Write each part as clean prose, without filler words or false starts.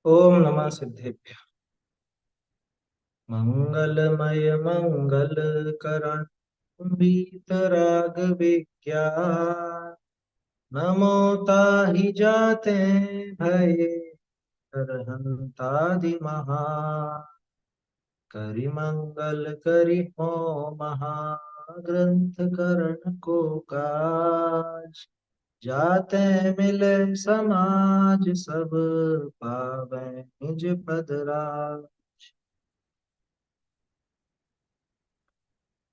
ओम नमः सिद्धेभ्य। मंगलमय मंगल करण वीतराग विज्ञान नमो ताहि जाते भये हरहंतादि महा करि मंगल करि हो महाग्रंथ करण को काज जाते मिले समाज सब पावै निज पद राज।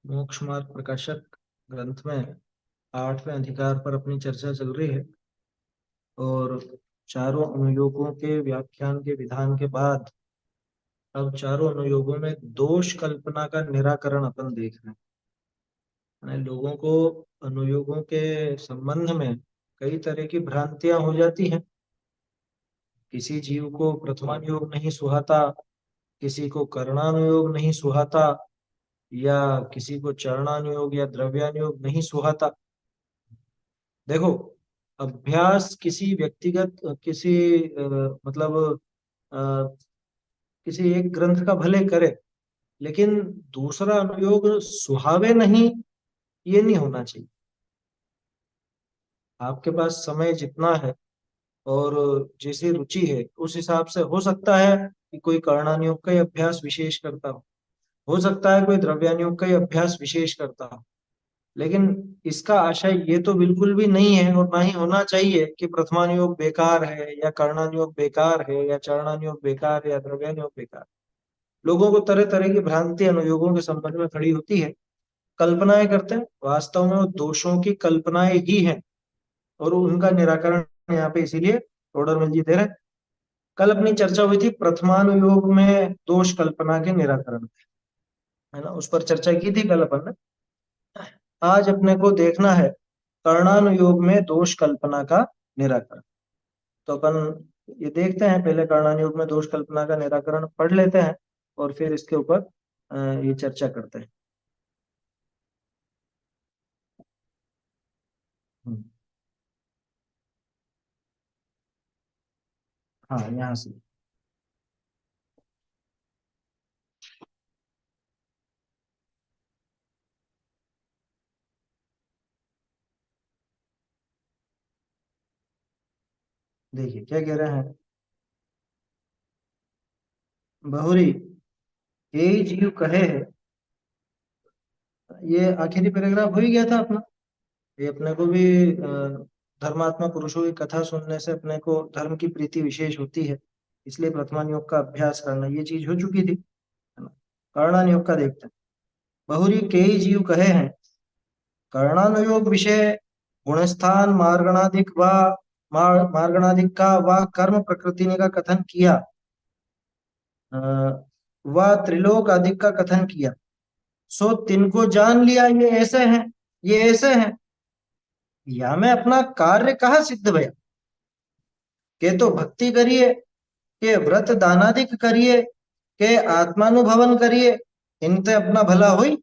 मोक्ष मार्ग प्रकाशक ग्रंथ में 8वें अधिकार पर अपनी चर्चा चल रही है और चारों अनुयोगों के व्याख्यान के विधान के बाद अब चारों अनुयोगों में दोष कल्पना का निराकरण अपन देख रहे हैं। यानी लोगों को अनुयोगों के संबंध में कई तरह की भ्रांतियां हो जाती हैं। किसी जीव को प्रथमानुयोग नहीं सुहाता, किसी को कर्णानुयोग नहीं सुहाता, या किसी को चरणानुयोग या द्रव्यानुयोग नहीं सुहाता। देखो, अभ्यास किसी व्यक्तिगत किसी मतलब अ, किसी एक ग्रंथ का भले करे, लेकिन दूसरा अनुयोग सुहावे नहीं, ये नहीं होना चाहिए। आपके पास समय जितना है और जैसी रुचि है उस हिसाब से हो सकता है कि कोई कर्णानुयोग का ही अभ्यास विशेष करता हो सकता है कोई द्रव्यानुयोग का ही अभ्यास विशेष करता हो। लेकिन इसका आशय ये तो बिल्कुल भी नहीं है और ना ही होना चाहिए कि प्रथमानुयोग बेकार है या कर्णानुयोग बेकार है या चरणानुयोग बेकार है या द्रव्यानुयोग बेकार। लोगों को तरह तरह की भ्रांति अनुयोगों के संबंध में खड़ी होती है। कल्पनाएं करते हैं, वास्तव में वो दोषों की कल्पनाएं ही हैं और उनका निराकरण यहाँ पे इसीलिए टोडरमल जी दे रहे हैं। कल अपनी चर्चा हुई थी प्रथमानुयोग में दोष कल्पना के निराकरण, है ना, उस पर चर्चा की थी कल अपन ने। आज अपने को देखना है कर्णानुयोग में दोष कल्पना का निराकरण। तो अपन ये देखते हैं, पहले कर्णानुयोग में दोष कल्पना का निराकरण पढ़ लेते हैं और फिर इसके ऊपर ये चर्चा करते हैं। हम्म, हाँ, यहाँ से देखिए क्या कह रहे हैं। बहुरी ये जीव कहे है, ये आखिरी पैराग्राफ हो ही गया था अपना। ये अपने को भी धर्मात्मा पुरुषों की कथा सुनने से अपने को धर्म की प्रीति विशेष होती है, इसलिए प्रथमान योग का अभ्यास करना ये चीज हो चुकी थी, है ना। कर्णानुयोग का देखते हैं। बहुरी कई जीव कहे हैं, कर्णानुयोग विषय गुणस्थान मार्गणाधिक व मार्गणाधिक का व कर्म प्रकृति ने का कथन किया, अ, व त्रिलोक अधिक का कथन किया। सो तिनको जान लिया ये ऐसे हैं, ये ऐसे हैं। या में अपना कार्य कहाँ सिद्ध भया, के तो भक्ति करिए, के व्रत दानादिक करिए, के आत्मानुभवन करिए, इनते अपना भला होई।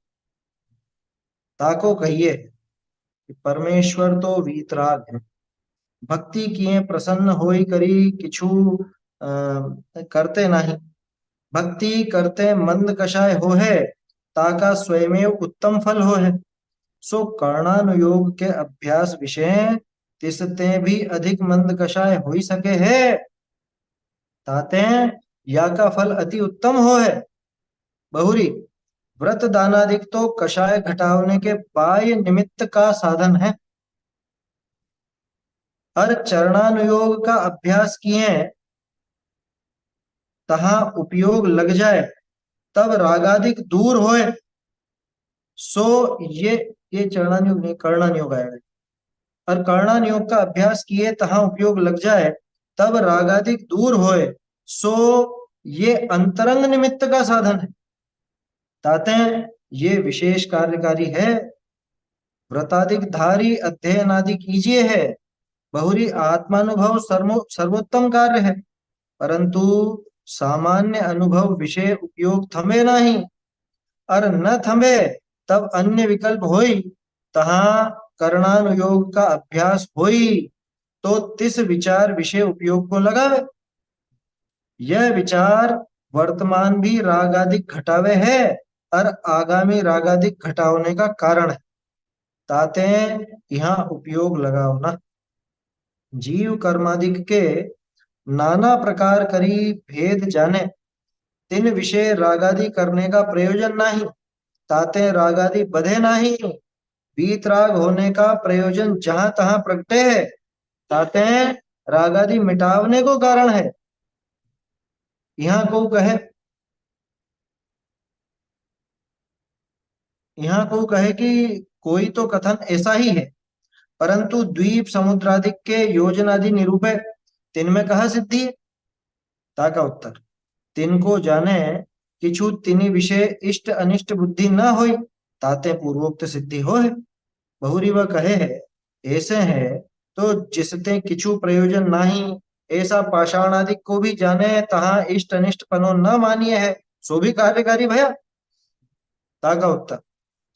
ताको कहिए कि परमेश्वर तो वीतराग है, भक्ति किए प्रसन्न होई करी किछु करते नहीं। भक्ति करते मंद कषाय हो है, ताका स्वयमेव उत्तम फल हो है। सो कर्णानुयोग के अभ्यास विषय तिसते भी अधिक मंद कषाय हो ही सके है, ताते या का फल अति उत्तम हो है। बहुरी व्रत दानादिक तो कषाय घटावने के बाह्य निमित्त का साधन है। हर चरणानुयोग का अभ्यास किए तहाँ उपयोग लग जाए, तब रागादिक दूर होए। सो ये चरणानुयोग नहीं कर्णानुयोग आएगा। और कर्णानुयोग का अभ्यास किए तहाँ उपयोग लग जाए, तब रागादिक दूर होए। सो ये अंतरंग निमित्त का साधन है, ताते ये विशेष कार्यकारी है। व्रताधिक धारी अध्ययन आदि कीजिए है, बहुरी आत्मानुभव सर्वोत्तम कार्य है। परंतु सामान्य अनुभव विषय उपयोग थमे नहीं, और न थमे तब अन्य विकल्प होई, तहाँ कर्णानुयोग का अभ्यास होई। तो तिस विचार विषय उपयोग को लगावे। यह विचार वर्तमान भी रागादिक घटावे है और आगामी रागादिक घटावने का कारण है। ताते यहाँ उपयोग लगाओ ना। जीव कर्मादिक के नाना प्रकार करी भेद जाने, तीन विषय रागादि करने का प्रयोजन नहीं। ताते रागादि बधे नहीं। वीतराग होने का प्रयोजन जहां तहां प्रगटे है, ताते रागादि मिटावने को कारण है। यहाँ को कहे यहाँ को कहे कि कोई तो कथन ऐसा ही है, परंतु द्वीप समुद्रादिक के योजनादि निरूपे तिन में कहा सिद्धि है। ताका उत्तर, तिन को जाने किछु तिनि विषय इष्ट अनिष्ट बुद्धि न होई, ताते पूर्वोक्त सिद्धि हो है। बहुरी वह कहे है ऐसे है, तो जिसते किछु प्रयोजन नाही, ऐसा पाषाण आदि को भी जाने तहाँ इष्ट अनिष्ट पनो न मानिए है, सो भी कार्यकारी भया। ताका उत्तर,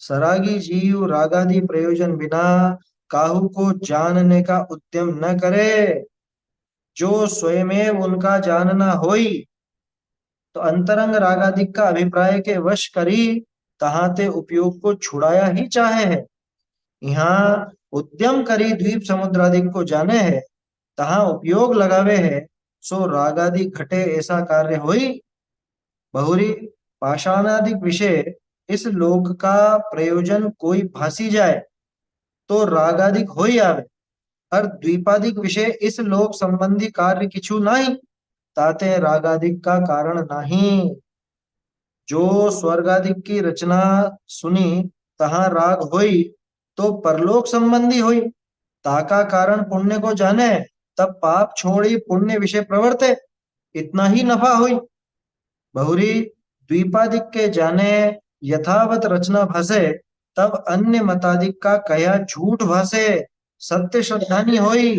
सरागी जीव रागादि प्रयोजन बिना काहू को जानने का उद्यम न करे। जो स्वयमेव उनका जानना होई, तो अंतरंग रागादिक का अभिप्राय के वश करी तहाते उपयोग को छुड़ाया ही चाहे है। यहाँ उद्यम करी द्वीप समुद्रादिक को जाने है, तहाँ उपयोग लगावे है, सो रागादि घटे ऐसा कार्य होई। बहुरी पाषाणादिक विषय इस लोक का प्रयोजन कोई भासी जाए, तो रागादिक हो ही आवे। और द्वीपादिक विषय इस लोक संबंधी कार्य किछु नहीं, ताते रागादिक का कारण नहीं। जो स्वर्गादिक की रचना सुनी तहाँ राग होई, तो परलोक संबंधी होई। ताका कारण पुण्य को जाने, तब पाप छोड़ी पुण्य विषय प्रवर्ते, इतना ही नफा हुई। बहुरी द्वीपादिक के जाने यथावत रचना भासे, तब अन्य मतादिक का कया झूठ भासे, सत्य श्रद्धानी होई।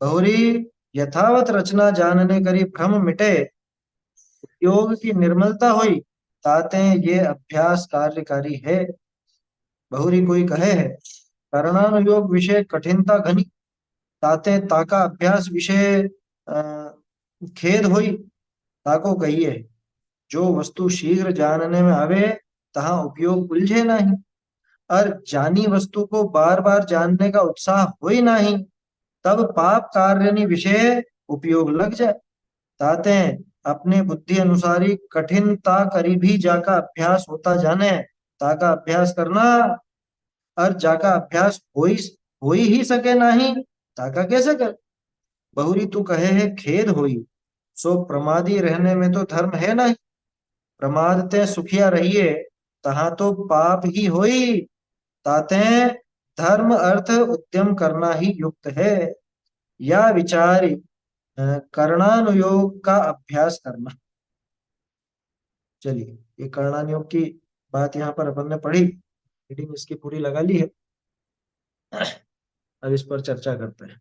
बहुरी यथावत रचना जानने करी भ्रम मिटे, योग की निर्मलता हुई, ताते ये अभ्यास कार्यकारी है। बहुरी कोई कहे है करणानुयोग विषय कठिनता घनी, ताते ताका अभ्यास विषय खेद हुई। ताको कहिए, जो वस्तु शीघ्र जानने में आवे, तहाँ उपयोग उलझे नहीं, और जानी वस्तु को बार बार जानने का उत्साह हो ही नहीं, तब पाप कार्य विषय उपयोग लग जाए। ताते अपने बुद्धि अनुसारी कठिनता करी भी जाका अभ्यास होता जाने, ताका अभ्यास करना। और जाका अभ्यास हो ही सके नहीं, ताका कैसे कर। बहुरी तू कहे है खेद होई, सो प्रमादी रहने में तो धर्म है नहीं। प्रमाद ते सुखिया रहिए, तहाँ तो पाप ही होई। ताते धर्म अर्थ उद्यम करना ही युक्त है, या विचारी कर्णानुयोग का अभ्यास करना। चलिए, ये कर्णानुयोग की बात यहाँ पर अपन ने पढ़ी, रीडिंग इसकी पूरी लगा ली है। अब इस पर चर्चा करते हैं।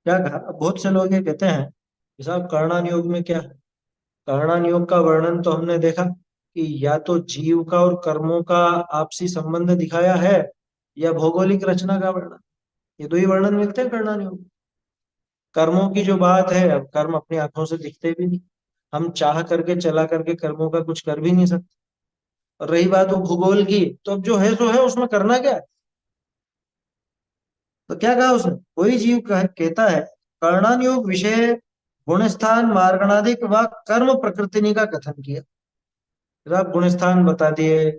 क्या कहा, बहुत से लोग ये कहते हैं कि साहब कर्णानुयोग में क्या है। कर्णानुयोग का वर्णन तो हमने देखा कि या तो जीव का और कर्मों का आपसी संबंध दिखाया है, या भौगोलिक रचना का वर्णन। ये दो ही वर्णन मिलते हैं कर्णानुयोग। कर्मों की जो बात है, अब कर्म अपनी आंखों से दिखते भी नहीं, हम चाह करके चला करके कर्मों का कुछ कर भी नहीं सकते। और रही बात वो भूगोल की, तो अब जो है सो है, उसमें करना क्या है। तो क्या कहा उसने, कोई जीव कहता है कर्णानुयोग विषय गुणस्थान मार्गणाधिक व कर्म प्रकृतिनी का कथन किया। फिर आप गुणस्थान बता दिए,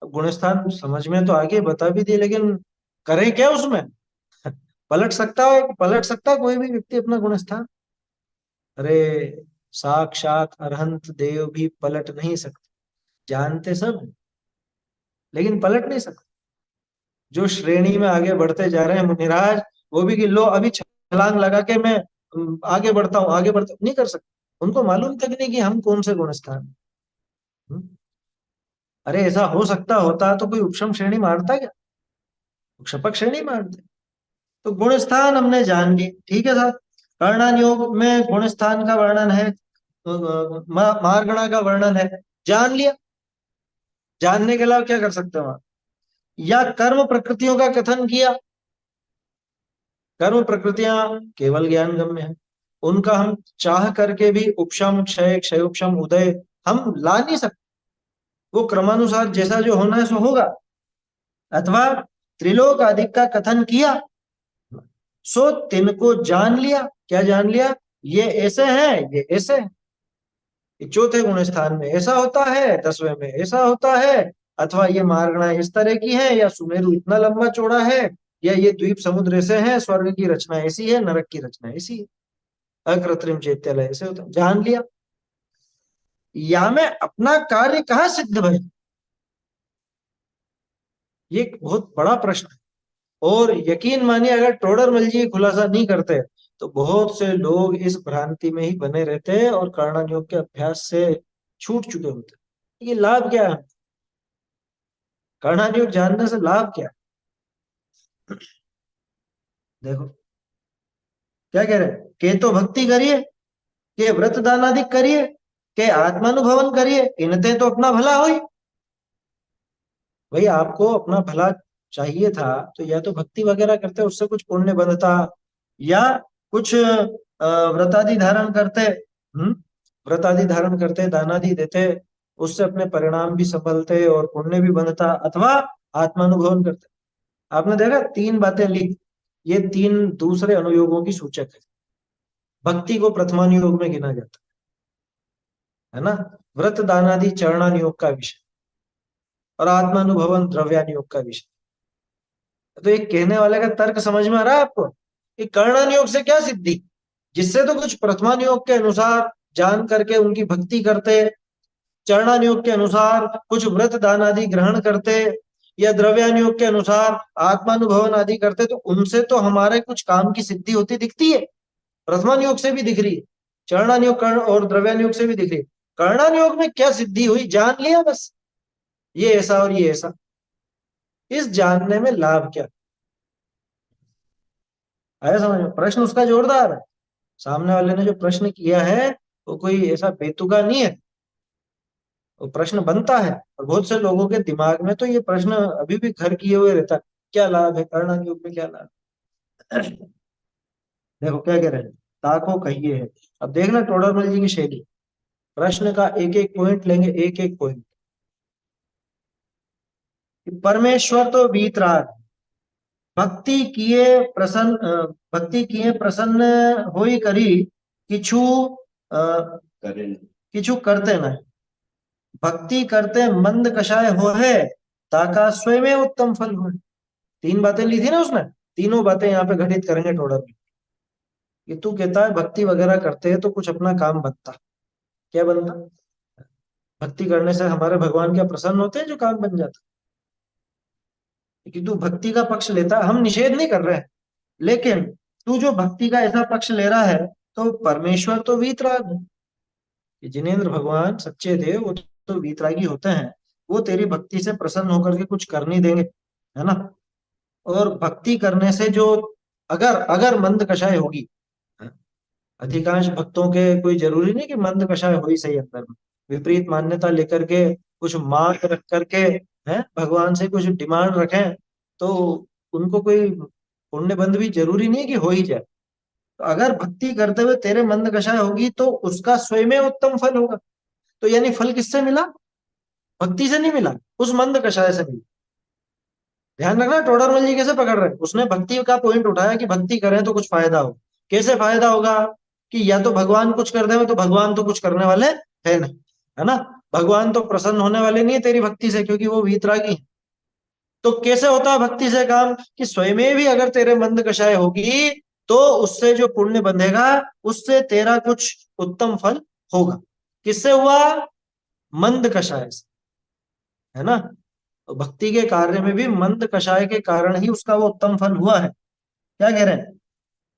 गुणस्थान समझ में तो आगे बता भी दिए, लेकिन करें क्या उसमें। पलट सकता है कोई भी व्यक्ति अपना गुणस्थान। अरे, साक्षात अरहंत देव भी पलट नहीं सकते, जानते सब, लेकिन पलट नहीं सकते। जो श्रेणी में आगे बढ़ते जा रहे हैं मुनिराज, वो भी कि लो अभी छलांग लगा के मैं आगे बढ़ता हूँ, आगे बढ़ता नहीं कर सकते। उनको मालूम तक नहीं कि हम कौन से गुणस्थान हैं। हम्म? अरे ऐसा हो सकता होता तो कोई उपशम श्रेणी मारता क्या, क्षपक श्रेणी मारते। तो गुणस्थान हमने जान लिए, ठीक है साहब। कर्णानुयोग में गुणस्थान का वर्णन है, मार्गणा का वर्णन है, जान लिया। जानने के अलावा क्या कर सकते हो आप। या कर्म प्रकृतियों का कथन किया, कर्म प्रकृतियां केवल ज्ञान गम्य है। उनका हम चाह करके भी उपशम क्षय क्षयोपशम उदय हम ला नहीं सकते। वो क्रमानुसार जैसा जो होना है सो होगा। अथवा त्रिलोक आदि का कथन किया, सो तिनको जान लिया। क्या जान लिया? ये ऐसे हैं, ये ऐसे हैं। ये चौथे गुण स्थान में ऐसा होता है, 10वें में ऐसा होता है। अथवा ये मार्गणा इस तरह की है, या सुमेरु इतना लंबा चौड़ा है, या ये द्वीप समुद्र ऐसे हैं, स्वर्ग की रचना ऐसी है, नरक की रचना ऐसी है, अकृत्रिम चैत्यालय ऐसे होता है। जान लिया। या में अपना कार्य कहाँ सिद्ध भय? ये एक बहुत बड़ा प्रश्न है। और यकीन मानिए, अगर टोडरमल जी खुलासा नहीं करते तो बहुत से लोग इस भ्रांति में ही बने रहते और कर्णन योग के अभ्यास से छूट चुके होते। ये लाभ क्या है? कर्णन योग जानने से लाभ क्या है? देखो क्या कह रहे हैं, के तो भक्ति करिए, के व्रत दान आदि करिए, के आत्मानुभवन करिए, इनते तो अपना भला हो। भाई आपको अपना भला चाहिए था तो या तो भक्ति वगैरह करते, उससे कुछ पुण्य बनता, या कुछ व्रतादि धारण करते। हम्म, व्रतादि धारण करते, दानादि देते, उससे अपने परिणाम भी सफलते और पुण्य भी बनता। अथवा आत्मानुभवन करते। आपने देखा 3 बातें ली, ये 3 दूसरे अनुयोगों की सूचक है। भक्ति को प्रथमानुयोग में गिना जाता है ना, व्रत दानादि चरणानुयोग का विषय, और आत्मानुभवन द्रव्यानुयोग का विषय। तो एक कहने वाले का तर्क समझ में आ रहा है आपको कि कर्णानुयोग से क्या सिद्धि, जिससे तो कुछ प्रथमानुयोग के अनुसार जान करके उनकी भक्ति करते, चरणानुयोग के अनुसार कुछ व्रत दान आदि ग्रहण करते, या द्रव्यानुयोग के अनुसार आत्मानुभवन आदि करते, तो उनसे तो हमारे कुछ काम की सिद्धि होती दिखती है। प्रथमानुयोग से भी दिख रही है, चरणानुयोग और द्रव्यानुयोग से भी दिख रही है। कर्णानुयोग में क्या सिद्धि हुई? जान लिया बस, ये ऐसा और ये ऐसा। इस जानने में लाभ क्या? आया समझ में? प्रश्न उसका जोरदार है। सामने वाले ने जो प्रश्न किया है वो कोई ऐसा बेतुका नहीं है, वो प्रश्न बनता है। और बहुत से लोगों के दिमाग में तो ये प्रश्न अभी भी घर किए हुए रहता है, क्या लाभ है कर्णानुयोग युग में, क्या लाभ है? देखो क्या कह रहे हैं, ताको कहिए है। अब देखना टोडरमल जी की शैली, प्रश्न का एक एक पॉइंट लेंगे, एक एक पॉइंट। परमेश्वर तो वीतराग, भक्ति किए प्रसन्न भक्ति किए प्रसन्न होई करी, किछु किछु करते न। भक्ति करते मंद कषाय हो है, ताका स्वयं उत्तम फल हो। 3 बातें ली थी ना उसने, तीनों बातें यहाँ पे घटित करेंगे टोडर में। कि तू कहता है भक्ति वगैरह करते हैं तो कुछ अपना काम बनता, क्या बनता? भक्ति करने से हमारे भगवान क्या प्रसन्न होते हैं जो काम बन जाता? कि तू भक्ति का पक्ष लेता, हम निषेध नहीं कर रहे हैं, लेकिन तू जो भक्ति का ऐसा पक्ष ले रहा है, तो परमेश्वर तो वीतराग है। कि जिनेंद्र भगवान सच्चे थे, वो तो वीतरागी होते हैं। वो तेरी भक्ति से प्रसन्न होकर के कुछ कर नहीं देंगे, है ना। और भक्ति करने से जो, अगर अगर मंद कषाय होगी, अधिकांश भक्तों के कोई जरूरी नहीं कि मंद कषाय हो ही सही अंदर में, विपरीत मान्यता लेकर के कुछ मांग रख करके है भगवान से कुछ डिमांड रखें, तो उनको कोई पुण्य बंध भी जरूरी नहीं कि हो ही जाए। तो अगर भक्ति करते हुए तेरे मंद कषाय होगी तो उसका स्वयं उत्तम फल होगा। तो यानी फल किससे मिला? भक्ति से नहीं मिला, उस मंद कषाय से मिला। ध्यान रखना टोडरमल जी कैसे पकड़ रहे हैं, उसने भक्ति का पॉइंट उठाया कि भक्ति करें तो कुछ फायदा हो। कैसे फायदा होगा? कि या तो भगवान कुछ कर दे, तो भगवान तो कुछ करने वाले है नहीं, है ना। भगवान तो प्रसन्न होने वाले नहीं है तेरी भक्ति से, क्योंकि वो वीतरागी है। तो कैसे होता है भक्ति से काम? कि स्वयं भी अगर तेरे मंद कषाय होगी तो उससे जो पुण्य बंधेगा उससे तेरा कुछ उत्तम फल होगा। किससे हुआ? मंद कषाय से, है ना। तो भक्ति के कार्य में भी मंद कषाय के कारण ही उसका वो उत्तम फल हुआ है। क्या कह रहे हैं?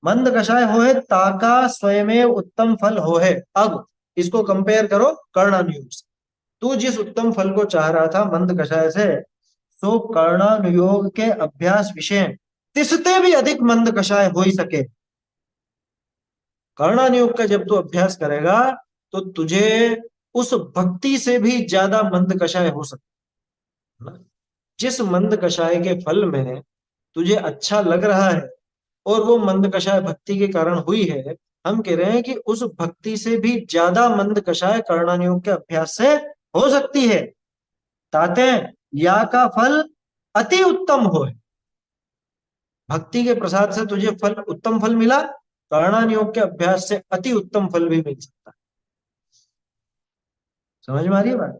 मंद कषाय हो है, ताका स्वयं उत्तम फल हो है। अब इसको कंपेयर करो कर्णानुयोग से। तू जिस उत्तम फल को चाह रहा था मंद कषाय से, सो कर्णानुयोग के अभ्यास विषय तिसते भी अधिक मंद कषाय हो ही सके। कर्णानुयोग का जब तू अभ्यास करेगा तो तुझे उस भक्ति से भी ज्यादा मंद कषाय हो सकता है। जिस मंद कषाय के फल में तुझे अच्छा लग रहा है और वो मंद कषाय भक्ति के कारण हुई है, हम कह रहे हैं कि उस भक्ति से भी ज्यादा मंद कषाय कर्णनियोग के अभ्यास से हो सकती है। ताते या का फल अति उत्तम हो। भक्ति के प्रसाद से तुझे फल, उत्तम फल मिला, कर्णनियोग के अभ्यास से अति उत्तम फल भी मिल सकता है। समझ में आ रही है बात?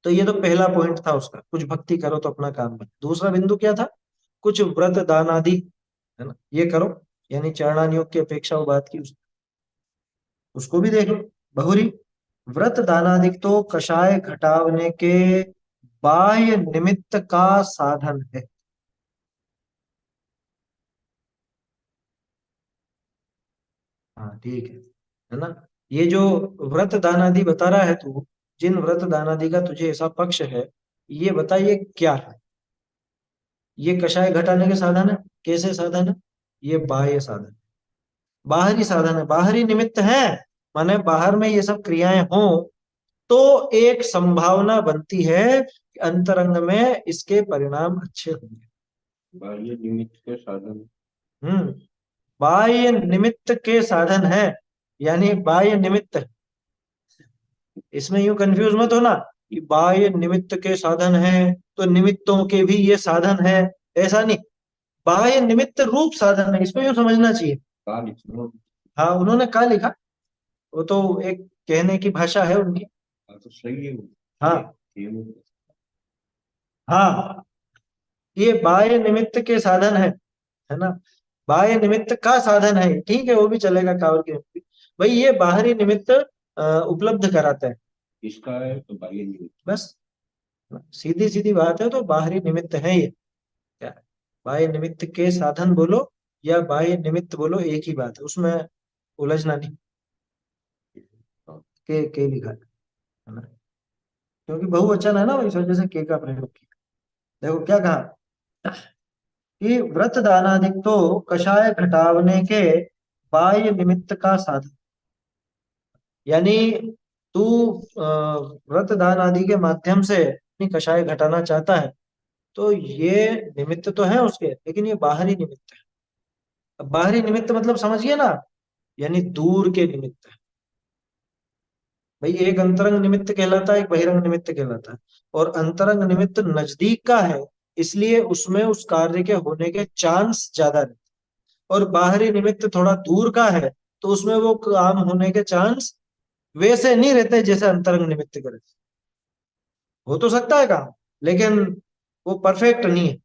तो ये तो पहला पॉइंट था उसका, कुछ भक्ति करो तो अपना काम बने। दूसरा बिंदु क्या था? कुछ व्रत दान आदि, है ना, ये करो, यानी चरणानियोग की अपेक्षा वो बात की उसको भी देख लो। बहुरी व्रत दानादिक तो कषाय घटावने के बाह्य निमित्त का साधन है। हाँ ठीक है ना। ये जो व्रत दानादि बता रहा है तू, जिन व्रत दानादि का तुझे ऐसा पक्ष है, ये बताइए क्या है? ये कषाय घटाने के साधन है। कैसे साधन है? ये बाह्य साधन, बाहरी साधन है, बाहरी निमित्त है। माने बाहर में ये सब क्रियाएं हों तो एक संभावना बनती है कि अंतरंग में इसके परिणाम अच्छे होंगे। बाह्य निमित्त के साधन। हम्म। बाह्य निमित्त के साधन है, यानी बाह्य निमित्त। इसमें यूं कंफ्यूज मत होना कि बाह्य निमित्त के साधन है तो निमित्तों के भी ये साधन है, ऐसा नहीं। बाह्य निमित्त रूप साधन है, इसको यूं समझना चाहिए। हाँ, उन्होंने कहा लिखा, वो तो एक कहने की भाषा है उनकी। तो सही है हाँ ये। हाँ, ये बाह्य निमित्त के साधन है ना। बाह्य निमित्त का साधन है, ठीक है, वो भी चलेगा कावर के भी। भाई ये बाहरी निमित्त उपलब्ध कराता है। इसका है तो बाह्य निमित्त। बस सीधी सीधी बात है, तो बाहरी निमित्त है ये। क्या है? बाह्य निमित्त के साधन बोलो या बाह्य निमित्त बोलो, एक ही बात है, उसमें उलझना नहीं। के लिखा है ना, क्योंकि बहुवचन है ना, इस वजह से के का प्रयोग किया। देखो क्या कहा कि व्रत दानादिक तो कषाय घटावने के बाह्य निमित्त का साधन, यानी तू व्रत दान आदि के माध्यम से अपनी कषाय घटाना चाहता है, तो ये निमित्त तो है उसके, लेकिन ये बाहरी निमित्त है। अब बाहरी निमित्त मतलब समझिए ना, यानी दूर के निमित्त है। भाई एक अंतरंग निमित्त कहलाता है, एक बहिरंग निमित्त कहलाता है। और अंतरंग निमित्त नजदीक का है, इसलिए उसमें उस कार्य के होने के चांस ज्यादा रहते हैं। और बाहरी निमित्त थोड़ा दूर का है, तो उसमें वो काम होने के चांस वैसे नहीं रहते जैसे अंतरंग निमित्त के रहते। हो तो सकता है काम, लेकिन वो परफेक्ट नहीं है।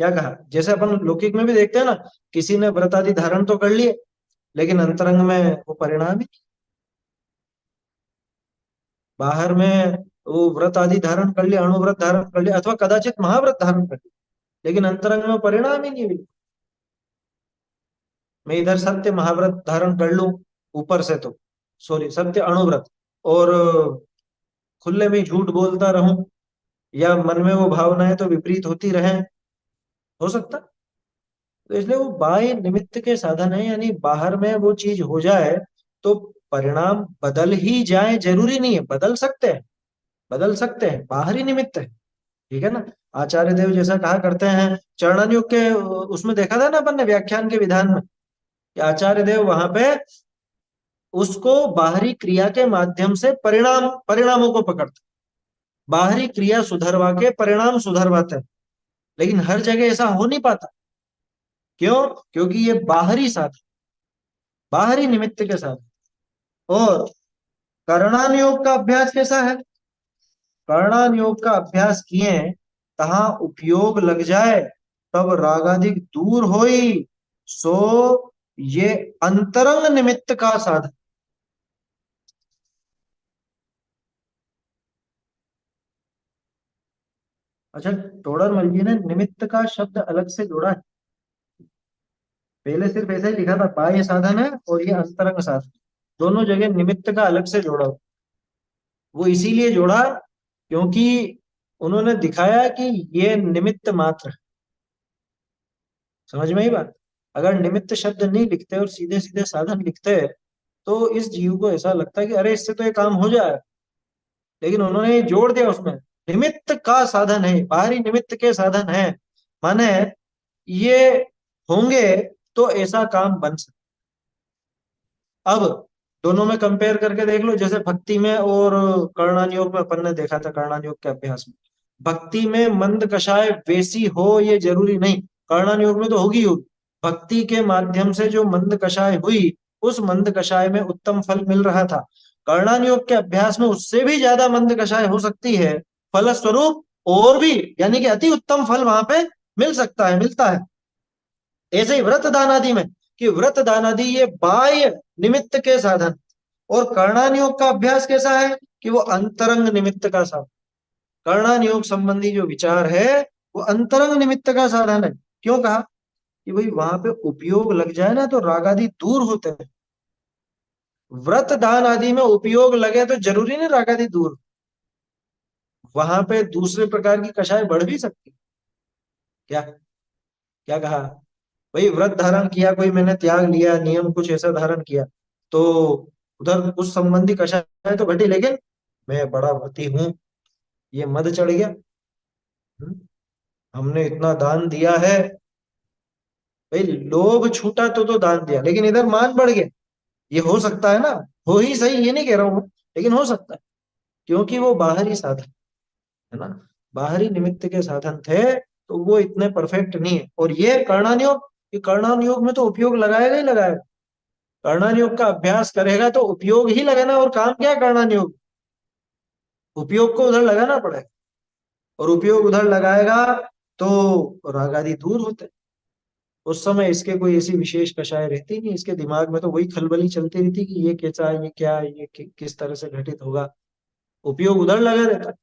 क्या कहा? जैसे अपन लौकिक में भी देखते हैं ना, किसी ने व्रत आदि धारण तो कर लिए, लेकिन अंतरंग में वो परिणाम ही, बाहर में वो व्रत आदि धारण कर लिया, अणुव्रत धारण कर लिया, अथवा कदाचित महाव्रत धारण कर लिया, लेकिन अंतरंग में परिणाम ही नहीं मिले। मैं इधर सत्य महाव्रत धारण कर लूं ऊपर से, तो सॉरी, सत्य अणुव्रत, और खुले में झूठ बोलता रहूं, या मन में वो भावनाएं तो विपरीत होती रहे, हो सकता। तो इसलिए वो बाह्य निमित्त के साधन है, यानी बाहर में वो चीज हो जाए तो परिणाम बदल ही जाए, जरूरी नहीं है, बदल सकते हैं, बदल सकते हैं, बाहरी निमित्त है। ठीक है ना। आचार्य देव जैसा कहा करते हैं चरणन्युग के, उसमें देखा था ना अपन ने व्याख्यान के विधान में, कि आचार्य देव वहां पे उसको बाहरी क्रिया के माध्यम से परिणामों को पकड़ते, बाहरी क्रिया सुधरवा के परिणाम सुधरवाते हैं। लेकिन हर जगह ऐसा हो नहीं पाता। क्यों? क्योंकि ये बाहरी साधन, बाहरी निमित्त के साथ। और कर्णानुयोग का अभ्यास कैसा है? कर्णानुयोग का अभ्यास किए, तहा उपयोग लग जाए, तब रागादिक दूर होई, सो ये अंतरंग निमित्त का साधन। अच्छा, टोडरमल जी ने निमित्त का शब्द अलग से जोड़ा है। पहले सिर्फ ऐसा ही लिखा था, बाह्य साधन है और ये अंतरंग साधन, दोनों जगह निमित्त का अलग से जोड़ा हो। वो इसीलिए जोड़ा क्योंकि उन्होंने दिखाया कि ये निमित्त मात्र है। समझ में ही बात? अगर निमित्त शब्द नहीं लिखते और सीधे सीधे साधन लिखते तो इस जीव को ऐसा लगता है कि अरे इससे तो ये काम हो जाए, लेकिन उन्होंने ये जोड़ दिया उसमें, निमित्त का साधन है, बाहरी निमित्त के साधन है, माने ये होंगे तो ऐसा काम बन सकता। अब दोनों में कंपेयर करके देख लो, जैसे भक्ति में और कर्णन योग में अपन ने देखा था, कर्णन योग के अभ्यास में भक्ति में मंद कषाय वैसी हो ये जरूरी नहीं, कर्णन योग में तो होगी। भक्ति के माध्यम से जो मंद कषाय हुई, उस मंद कषाय में उत्तम फल मिल रहा था। कर्णन योग के अभ्यास में उससे भी ज्यादा मंद कषाय हो सकती है, फलस्वरूप और भी, यानी कि अति उत्तम फल वहां पे मिल सकता है, मिलता है। ऐसे ही व्रत दान आदि में, कि व्रत दान आदि ये बाह्य निमित्त के साधन, और कर्णान योग का अभ्यास कैसा है कि वो अंतरंग निमित्त का साधन। कर्णान योग संबंधी जो विचार है वो अंतरंग निमित्त का साधन है। क्यों कहा कि भाई वहां पे उपयोग लग जाए ना तो राग आदि दूर होते हैं। व्रत दान आदि में उपयोग लगे तो जरूरी नहीं राग आदि दूर, वहां पे दूसरे प्रकार की कषाय बढ़ भी सकती है। क्या क्या कहा, भाई व्रत धारण किया, कोई मैंने त्याग लिया, नियम कुछ ऐसा धारण किया, तो उधर उस संबंधी कषाय तो घटी, लेकिन मैं बड़ा व्रती हूं, ये मद चढ़ गया। हम्म, हमने इतना दान दिया है, भाई लोभ छूटा तो दान दिया, लेकिन इधर मान बढ़ गया। ये हो सकता है ना, हो ही सही, ये नहीं कह रहा हूं मैं, लेकिन हो सकता है, क्योंकि वो बाहरी साधन है ना, बाहरी निमित्त के साधन थे, तो वो इतने परफेक्ट नहीं है। और ये कर्णन योग, ये कर्णन योग में तो उपयोग लगाएगा ही लगाएगा। कर्णन योग का अभ्यास करेगा तो उपयोग ही लगाना, और काम क्या है कर्णन योग, उपयोग को उधर लगाना पड़ेगा, और उपयोग उधर लगाएगा तो राग आदि दूर होते। उस समय इसके कोई ऐसी विशेष कषाय रहती नहीं, इसके दिमाग में तो वही खलबली चलती रहती कि ये कैसा है, ये क्या है, ये किस तरह से घटित होगा, उपयोग उधर लगा रहता है।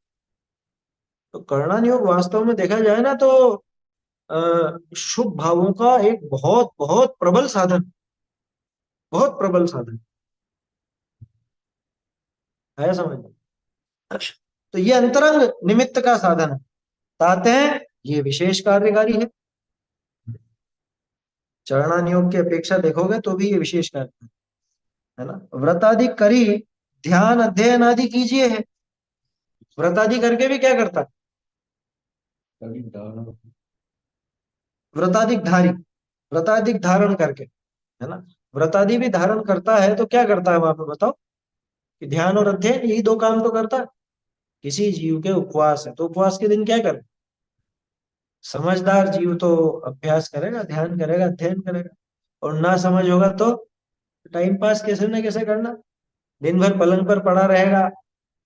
तो कर्णन योग वास्तव में देखा जाए ना तो शुभ भावों का एक बहुत बहुत प्रबल साधन, बहुत प्रबल साधन है, समझ में। तो ये अंतरंग निमित्त का साधन है, कहते हैं ये विशेष कार्यकारी है। चरणान योग की अपेक्षा देखोगे तो भी ये विशेष कार्य है ना। व्रतादि करी ध्यान अध्ययन आदि कीजिए है, व्रतादि करके भी क्या करता है, कभी दाना व्रताधिक धारी, व्रताधिक धारण करके, है ना। व्रतादि भी धारण करता है तो क्या करता है वहां पे बताओ, कि ध्यान और अध्ययन, यही दो काम तो करता है। किसी जीव के उपवास है तो उपवास के दिन क्या करे, समझदार जीव तो अभ्यास करेगा, ध्यान करेगा, अध्ययन करेगा। और ना समझ होगा तो टाइम पास कैसे न कैसे करना, दिन भर पलंग पर पड़ा रहेगा,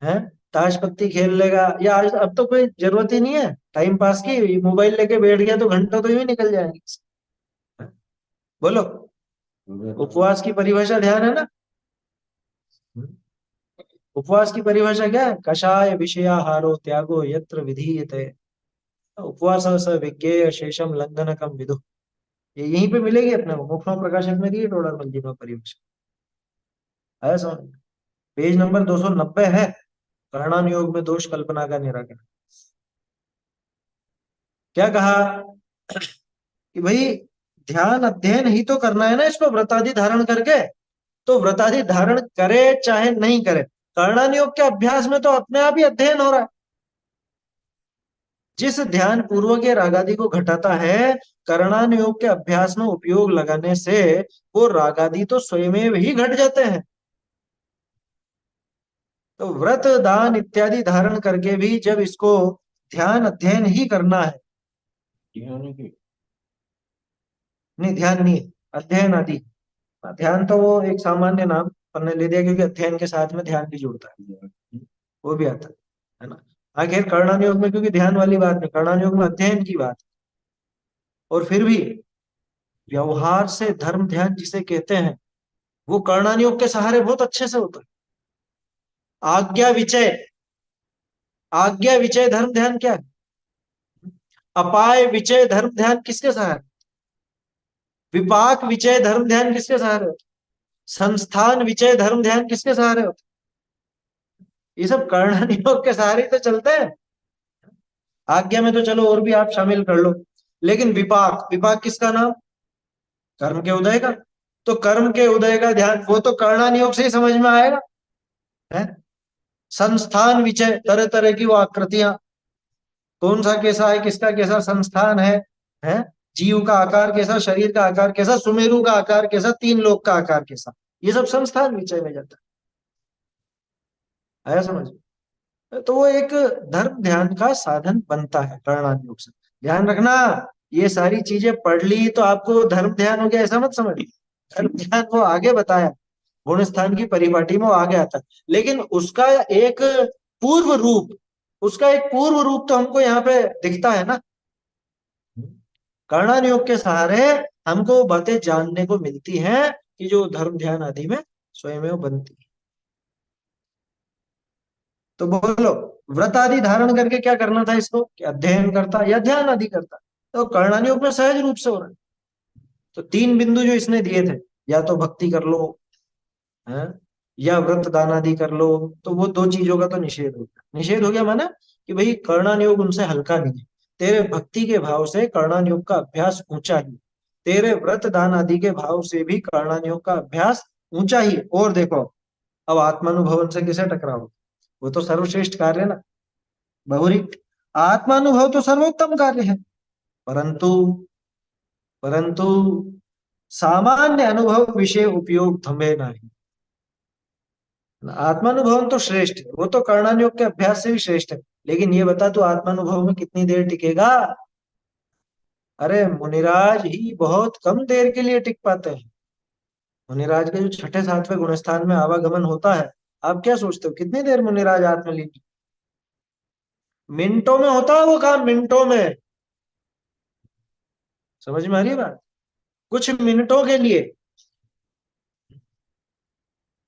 है, ताश पत्ती खेल लेगा, या आज अब तो कोई जरूरत ही नहीं है टाइम पास की, मोबाइल लेके बैठ गया तो घंटों तो यूं ही निकल जाएंगे। बोलो, उपवास की परिभाषा ध्यान है ना। उपवास की परिभाषा क्या है, कषाय विषयाहारो त्यागो यत्र विधीयते, उपवास स विज्ञेय शेषम लंघनकम विदु। ये यहीं पे मिलेगी अपने को, मुखमा प्रकाशक में दी है टोडरमल जी में परिभाषा, है समझ। पेज नंबर 290 है, कर्णान योग में दोष कल्पना का निराकरण। क्या कहा कि भाई ध्यान अध्ययन ही तो करना है ना इसको व्रतादि धारण करके, तो व्रतादि धारण करे चाहे नहीं करे, कर्णान योग के अभ्यास में तो अपने आप ही अध्ययन हो रहा है। जिस ध्यान पूर्वक ये रागादि को घटाता है, कर्णान योग के अभ्यास में उपयोग लगाने से वो रागादि तो स्वयं ही घट जाते हैं। तो व्रत दान इत्यादि धारण करके भी जब इसको ध्यान अध्ययन ही करना है, ध्यान की नहीं ध्यान नहीं, अध्ययन आदि, ध्यान तो वो एक सामान्य नाम हमने ले दिया, क्योंकि अध्ययन के साथ में ध्यान भी जुड़ता है, वो भी आता है ना। आखिर कर्णन योग में क्योंकि ध्यान वाली बात नहीं, कर्णन योग में अध्ययन की बात है। और फिर भी व्यवहार से धर्म ध्यान जिसे कहते हैं, वो कर्णन योग के सहारे बहुत अच्छे से होता है। आज्ञा विचय, आज्ञा विचय धर्म ध्यान क्या है, अपाय विचय धर्म ध्यान किसके सहारे, विपाक विचय धर्म ध्यान किसके सहारे होता है, संस्थान विचय धर्म ध्यान किसके सहारे होता है, ये सब कर्णन योग के सहारे ही तो चलते हैं। आज्ञा में तो चलो और भी आप शामिल कर लो, लेकिन विपाक, विपाक किसका नाम, कर्म के उदय का, तो कर्म के उदय का ध्यान वो तो कर्णन योग से ही समझ में आएगा, है। संस्थान विचय, तरह तरह की वो आकृतियां, कौन सा कैसा है, किसका कैसा संस्थान है जीव का आकार कैसा, शरीर का आकार कैसा, सुमेरु का आकार कैसा, तीन लोक का आकार कैसा, ये सब संस्थान विषय में जाता है। आया समझ? तो वो एक धर्म ध्यान का साधन बनता है प्रणाम योग से। ध्यान रखना, ये सारी चीजें पढ़ ली तो आपको धर्म ध्यान हो गया ऐसा मत समझ। धर्म ध्यान वो आगे बताया, गुण स्थान की परिपाटी में वो आगे आता है, लेकिन एक पूर्व रूप उसका एक पूर्व रूप तो हमको यहाँ पे दिखता है ना। कर्णन योग के सहारे हमको बातें जानने को मिलती हैं कि जो धर्म ध्यान आदि में स्वयं बनती है। तो बोलो, व्रत आदि धारण करके क्या करना था इसको, कि अध्ययन करता या ध्यान आदि करता। तो कर्णन योग में सहज रूप से हो रहा है। तो तीन बिंदु जो इसने दिए थे, या तो भक्ति कर लो, है, या व्रत दान आदि कर लो, तो वो दो चीजों का तो निषेध हो गया। निषेध हो गया माना कि भाई कर्णन योग उनसे हल्का नहीं है। तेरे भक्ति के भाव से कर्णन योग का अभ्यास ऊंचा ही, तेरे व्रत दान आदि के भाव से भी कर्णन योग का अभ्यास ऊंचा ही। और देखो, अब आत्मानुभवन से किसे टकराओ, वो तो सर्वश्रेष्ठ कार्य है ना। बहुरी आत्मानुभव तो सर्वोत्तम कार्य है, परंतु परंतु सामान्य अनुभव विषय उपयोग थमे नहीं। आत्मानुभव तो श्रेष्ठ है, वो तो कर्णानुयोग के अभ्यास से भी श्रेष्ठ है, लेकिन ये बता तू आत्मानुभव में कितनी देर टिकेगा। अरे मुनिराज ही बहुत कम देर के लिए टिक पाते हैं। मुनिराज के जो छठे सातवें गुणस्थान में आवागमन होता है, आप क्या सोचते हो कितनी देर मुनिराज आत्मलीन, मिनटों में होता है वो काम, मिनटों में। समझ में आ रही है बात? कुछ मिनटों के लिए।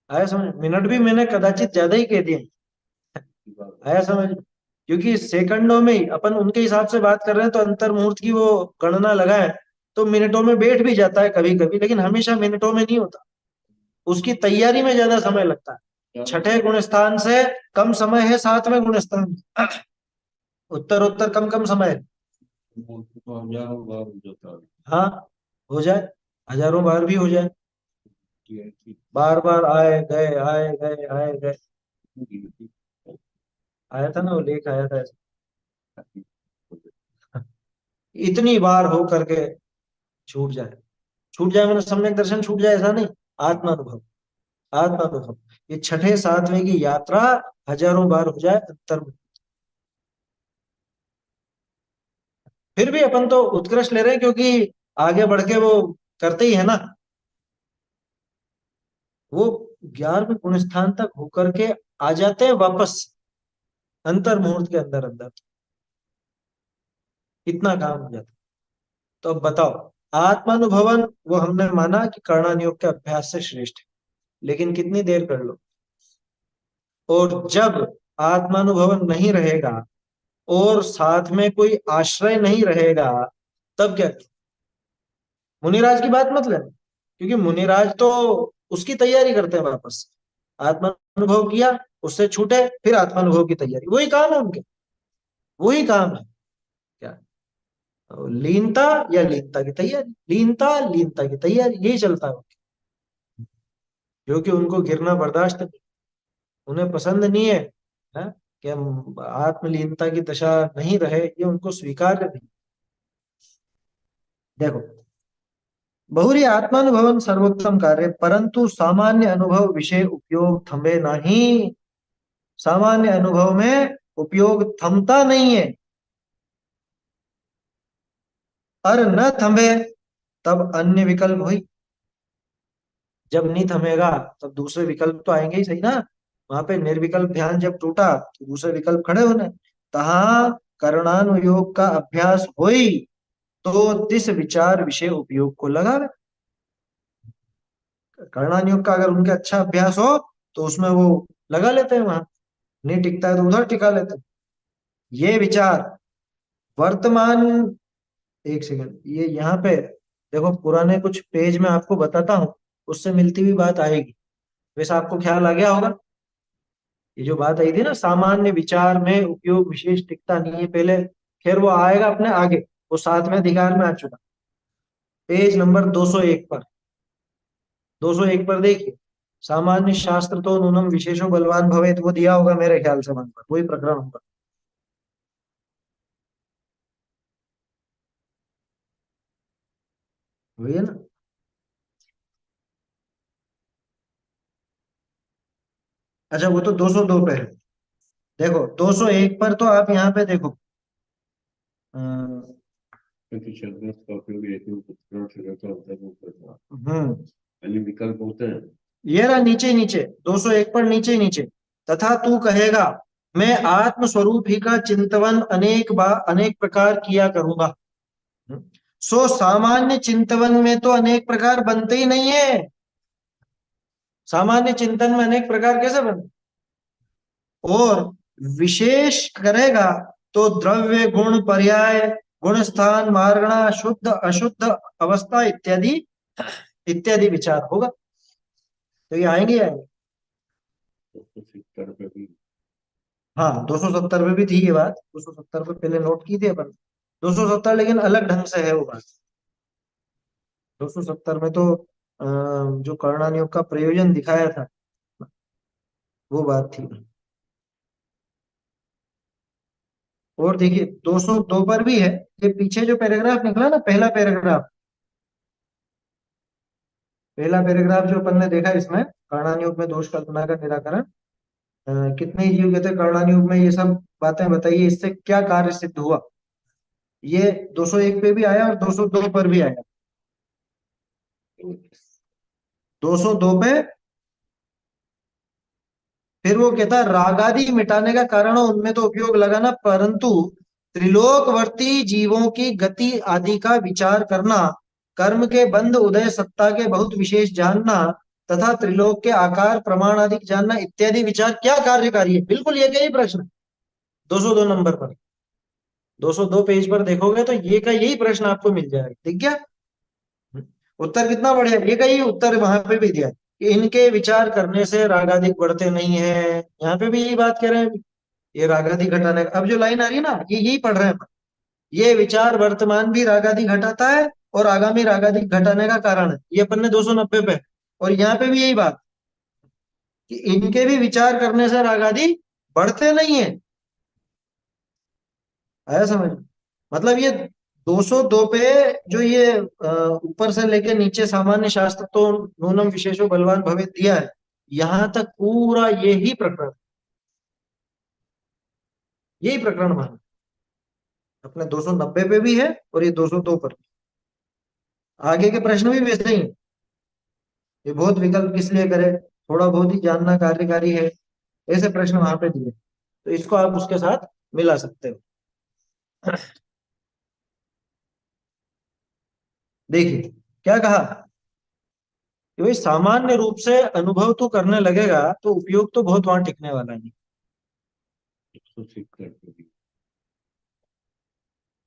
आया समझ? मिनट भी मैंने कदाचित ज्यादा ही कह दिए। आया समझ? क्योंकि सेकंडों में ही अपन उनके हिसाब से बात कर रहे हैं, तो अंतर मुहूर्त की वो गणना लगाए तो मिनटों में बैठ भी जाता है कभी कभी, लेकिन हमेशा मिनटों में नहीं होता। उसकी तैयारी में ज्यादा समय लगता है। छठे गुण स्थान से कम समय है सातवें गुण स्थान, उत्तर उत्तर कम कम समय है। तो हजारों बार हो जाता है। हाँ, हो जाए, हजारों बार भी हो जाए। कि बार बार आए गए आए गए आए गए। आया था ना वो लेख, आया था ऐसा। इतनी बार हो करके छूट जाए। छूट जाए मैंने सम्यक दर्शन छूट जाए ऐसा नहीं, आत्मानुभव। आत्मानुभव, ये छठे सातवें की यात्रा हजारों बार हो जाए अंतर में। फिर भी अपन तो उत्कृष्ट ले रहे हैं, क्योंकि आगे बढ़ के वो करते ही है ना। वो 11वें गुण स्थान तक होकर के आ जाते हैं वापस, अंतर मुहूर्त के अंदर अंदर। इतना काम हो जाता है। तो अब बताओ, आत्मानुभवन वो हमने माना कि कर्णन योग के अभ्यास से श्रेष्ठ है, लेकिन कितनी देर कर लो। और जब आत्मानुभवन नहीं रहेगा और साथ में कोई आश्रय नहीं रहेगा, तब क्या? मुनिराज की बात मत लेना, क्योंकि मुनिराज तो उसकी तैयारी करते हैं वापस। आत्मानुभव किया, उससे छूटे, फिर आत्मानुभव की तैयारी, वही काम है उनके। वही काम है क्या? लीनता या लीनता की तैयारी, लीनता लीनता की तैयारी, यही चलता है। क्योंकि उनको गिरना बर्दाश्त नहीं, उन्हें पसंद नहीं है, है? कि हम आत्मलीनता की दशा नहीं रहे, ये उनको स्वीकार्य नहीं। देखो, बहुरी आत्मानुभवन सर्वोत्तम कार्य, परंतु सामान्य अनुभव विषय उपयोग थमे नहीं। सामान्य अनुभव में उपयोग थमता नहीं है। और न थमे तब अन्य विकल्प हुई। जब नहीं थमेगा तब दूसरे विकल्प तो आएंगे ही सही ना। वहां पे निर्विकल्प ध्यान जब टूटा तो दूसरे विकल्प खड़े होने। तहा कर्णानुयोग का अभ्यास होई, तो तिस विचार विषय उपयोग को लगावे। कर्णानुयोग का अगर उनके अच्छा अभ्यास हो तो उसमें वो लगा लेते हैं वहां। नहीं टिकता है तो उधर टिका लेते हैं। ये विचार वर्तमान, एक सेकंड, ये यहाँ पे देखो, पुराने कुछ पेज में आपको बताता हूँ, उससे मिलती हुई बात आएगी। वैसे आपको ख्याल आ गया होगा। ये जो बात आई थी ना, सामान्य विचार में उपयोग विशेष टिकता नहीं है पहले, फिर वो आएगा अपने आगे, वो सातवें अधिकार में आ चुका। पेज नंबर 201 पर, 201 पर देखिए, सामान्य शास्त्र तो नूनम विशेषो बलवान भवेत, वो दिया होगा मेरे ख्याल से वहां पर, वही प्रकरण होगा। वही है ना। अच्छा, वो तो 202 पे है। देखो 201 पर तो आप यहाँ पे देखो। क्योंकि शब्द का उपयोग हेतु उपकरण से करता होता है वो करता है। हम्म अन्य विकल्प होते हैं। ये रहा नीचे नीचे, 201 पर नीचे ही नीचे। तथा तू कहेगा, मैं आत्म स्वरूप ही का चिंतवन अनेक बार अनेक प्रकार किया करूंगा। हम्म। सो सामान्य चिंतवन में तो अनेक प्रकार बनते ही नहीं है। सामान्य चिंतन में अनेक प्रकार कैसे बनते? और विशेष करेगा तो द्रव्य गुण पर्याय, गुण स्थान मार्गणा शुद्ध अशुद्ध अवस्था इत्यादि इत्यादि विचार होगा। तो ये आएंगे ही आएंगे। तो 70 पे भी। हाँ 270 में भी थी ये बात, 270 पे पहले नोट की थी अपन। 270 लेकिन अलग ढंग से है वो बात। 270 में तो जो कर्णानियोग का प्रयोजन दिखाया था, वो बात थी। और देखिए 202 पर भी है। ये पीछे जो पैराग्राफ निकला ना, पहला पैराग्राफ, पहला पैराग्राफ जो अपन ने देखा इसमें, कर्णानियोग में दोष कल्पना का निराकरण। कितने ही जीव कहते हैं कर्णानियोग में ये सब बातें बताइए, इससे क्या कार्य सिद्ध हुआ। ये 201 पे भी आया और 202 पर भी आया। 202 पे फिर वो कहता है, रागादि मिटाने का कारण उनमें तो उपयोग लगा ना, परंतु त्रिलोकवर्ती जीवों की गति आदि का विचार करना, कर्म के बंध उदय सत्ता के बहुत विशेष जानना, तथा त्रिलोक के आकार प्रमाण आदि जानना इत्यादि विचार क्या कार्यकारी है। बिल्कुल ये का ही प्रश्न 202 नंबर पर, 202 पेज पर देखोगे तो ये का यही प्रश्न आपको मिल जाएगा। ठीक गया? उत्तर कितना बढ़िया, ये का ही उत्तर वहां पे भी दिया है कि इनके विचार करने से रागादिक बढ़ते नहीं है। यहाँ पे भी यही बात कह रहे हैं। ये रागादि घटाने का, अब जो लाइन आ रही है ना, ये यही पढ़ रहे हैं। ये विचार वर्तमान भी रागादि घटाता है और आगामी रागादि घटाने का कारण है। ये अपन ने 290 पे, और यहाँ पे भी यही बात कि इनके भी विचार करने से रागादि बढ़ते नहीं है। आया समझ? मतलब ये 202 पे जो ये ऊपर से लेके नीचे सामान्य शास्त्र तो नूनम विशेषो बलवान भवेत दिया है, यहां तक पूरा यही प्रकरण, यही प्रकरण मान अपने 290 पे भी है और ये 202 पर भी। आगे के प्रश्न भी वैसे ही हैं। ये बहुत विकल्प किस लिए करे, थोड़ा बहुत ही जानना कार्यकारी है, ऐसे प्रश्न वहां पे दिए। तो इसको आप उसके साथ मिला सकते हो। देखिए क्या कहा कि भाई सामान्य रूप से अनुभव तो करने लगेगा तो उपयोग तो बहुत वहां टिकने वाला नहीं। 170 पे भी।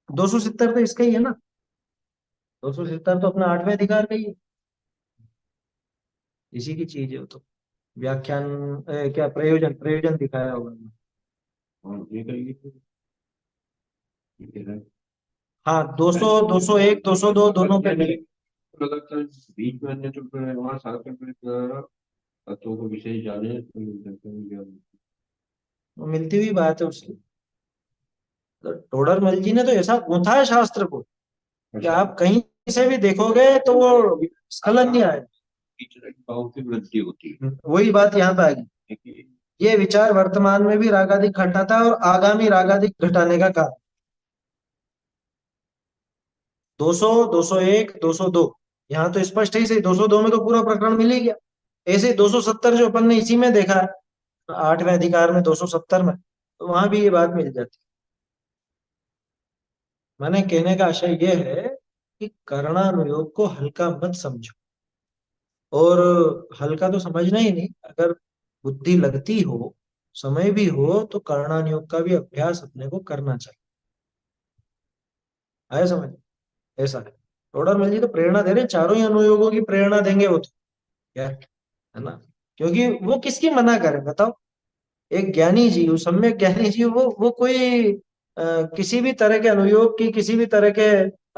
270 तो इसका ही है ना, 270 तो अपना आठवें अधिकार का ही है, इसी की चीज है वो तो। व्याख्यान क्या प्रयोजन प्रयोजन दिखाया होगा। और ये कहिए ठीक है। हाँ 200 201 202 दोनों पे मिले। लगातार बीच में अन्य तो फिर वहाँ साकर में तत्वों को विशेष जाने तो मिल सकते हैं ज्ञान। वो मिलती हुई बात है उसकी। तो टोडरमल जी ने तो ऐसा गूंथा है शास्त्र को कि अच्छा। आप कहीं से भी देखोगे तो वो स्खलन नहीं आए। टीचर की भाव की वृद्धि होती वही बात यहाँ पे आ गई। है कि ये विचार वर्तमान में भी रागादिक घटाता है और आगामी रागादिक घटाने का कारण। 200 201 202 यहाँ तो स्पष्ट है ही सही। 202 में तो पूरा प्रकरण मिल ही गया। ऐसे ही 270 जो अपन ने इसी में देखा है, आठवें अधिकार में 270 में, तो वहां भी ये बात मिल जाती है। मैंने कहने का आशय ये है कि कर्णानुयोग को हल्का मत समझो। और हल्का तो समझना ही नहीं, अगर बुद्धि लगती हो, समय भी हो, तो कर्णानुयोग का भी अभ्यास अपने को करना चाहिए। आया समझ? ऐसा है। टोडरमल जी तो प्रेरणा दे रहे हैं, चारों ही अनुयोगों की प्रेरणा देंगे वो तो, क्या है ना। क्योंकि वो किसकी मना करे बताओ। एक ज्ञानी जीव, सम्यक ज्ञानी जीव, वो कोई किसी भी तरह के अनुयोग की, किसी भी तरह के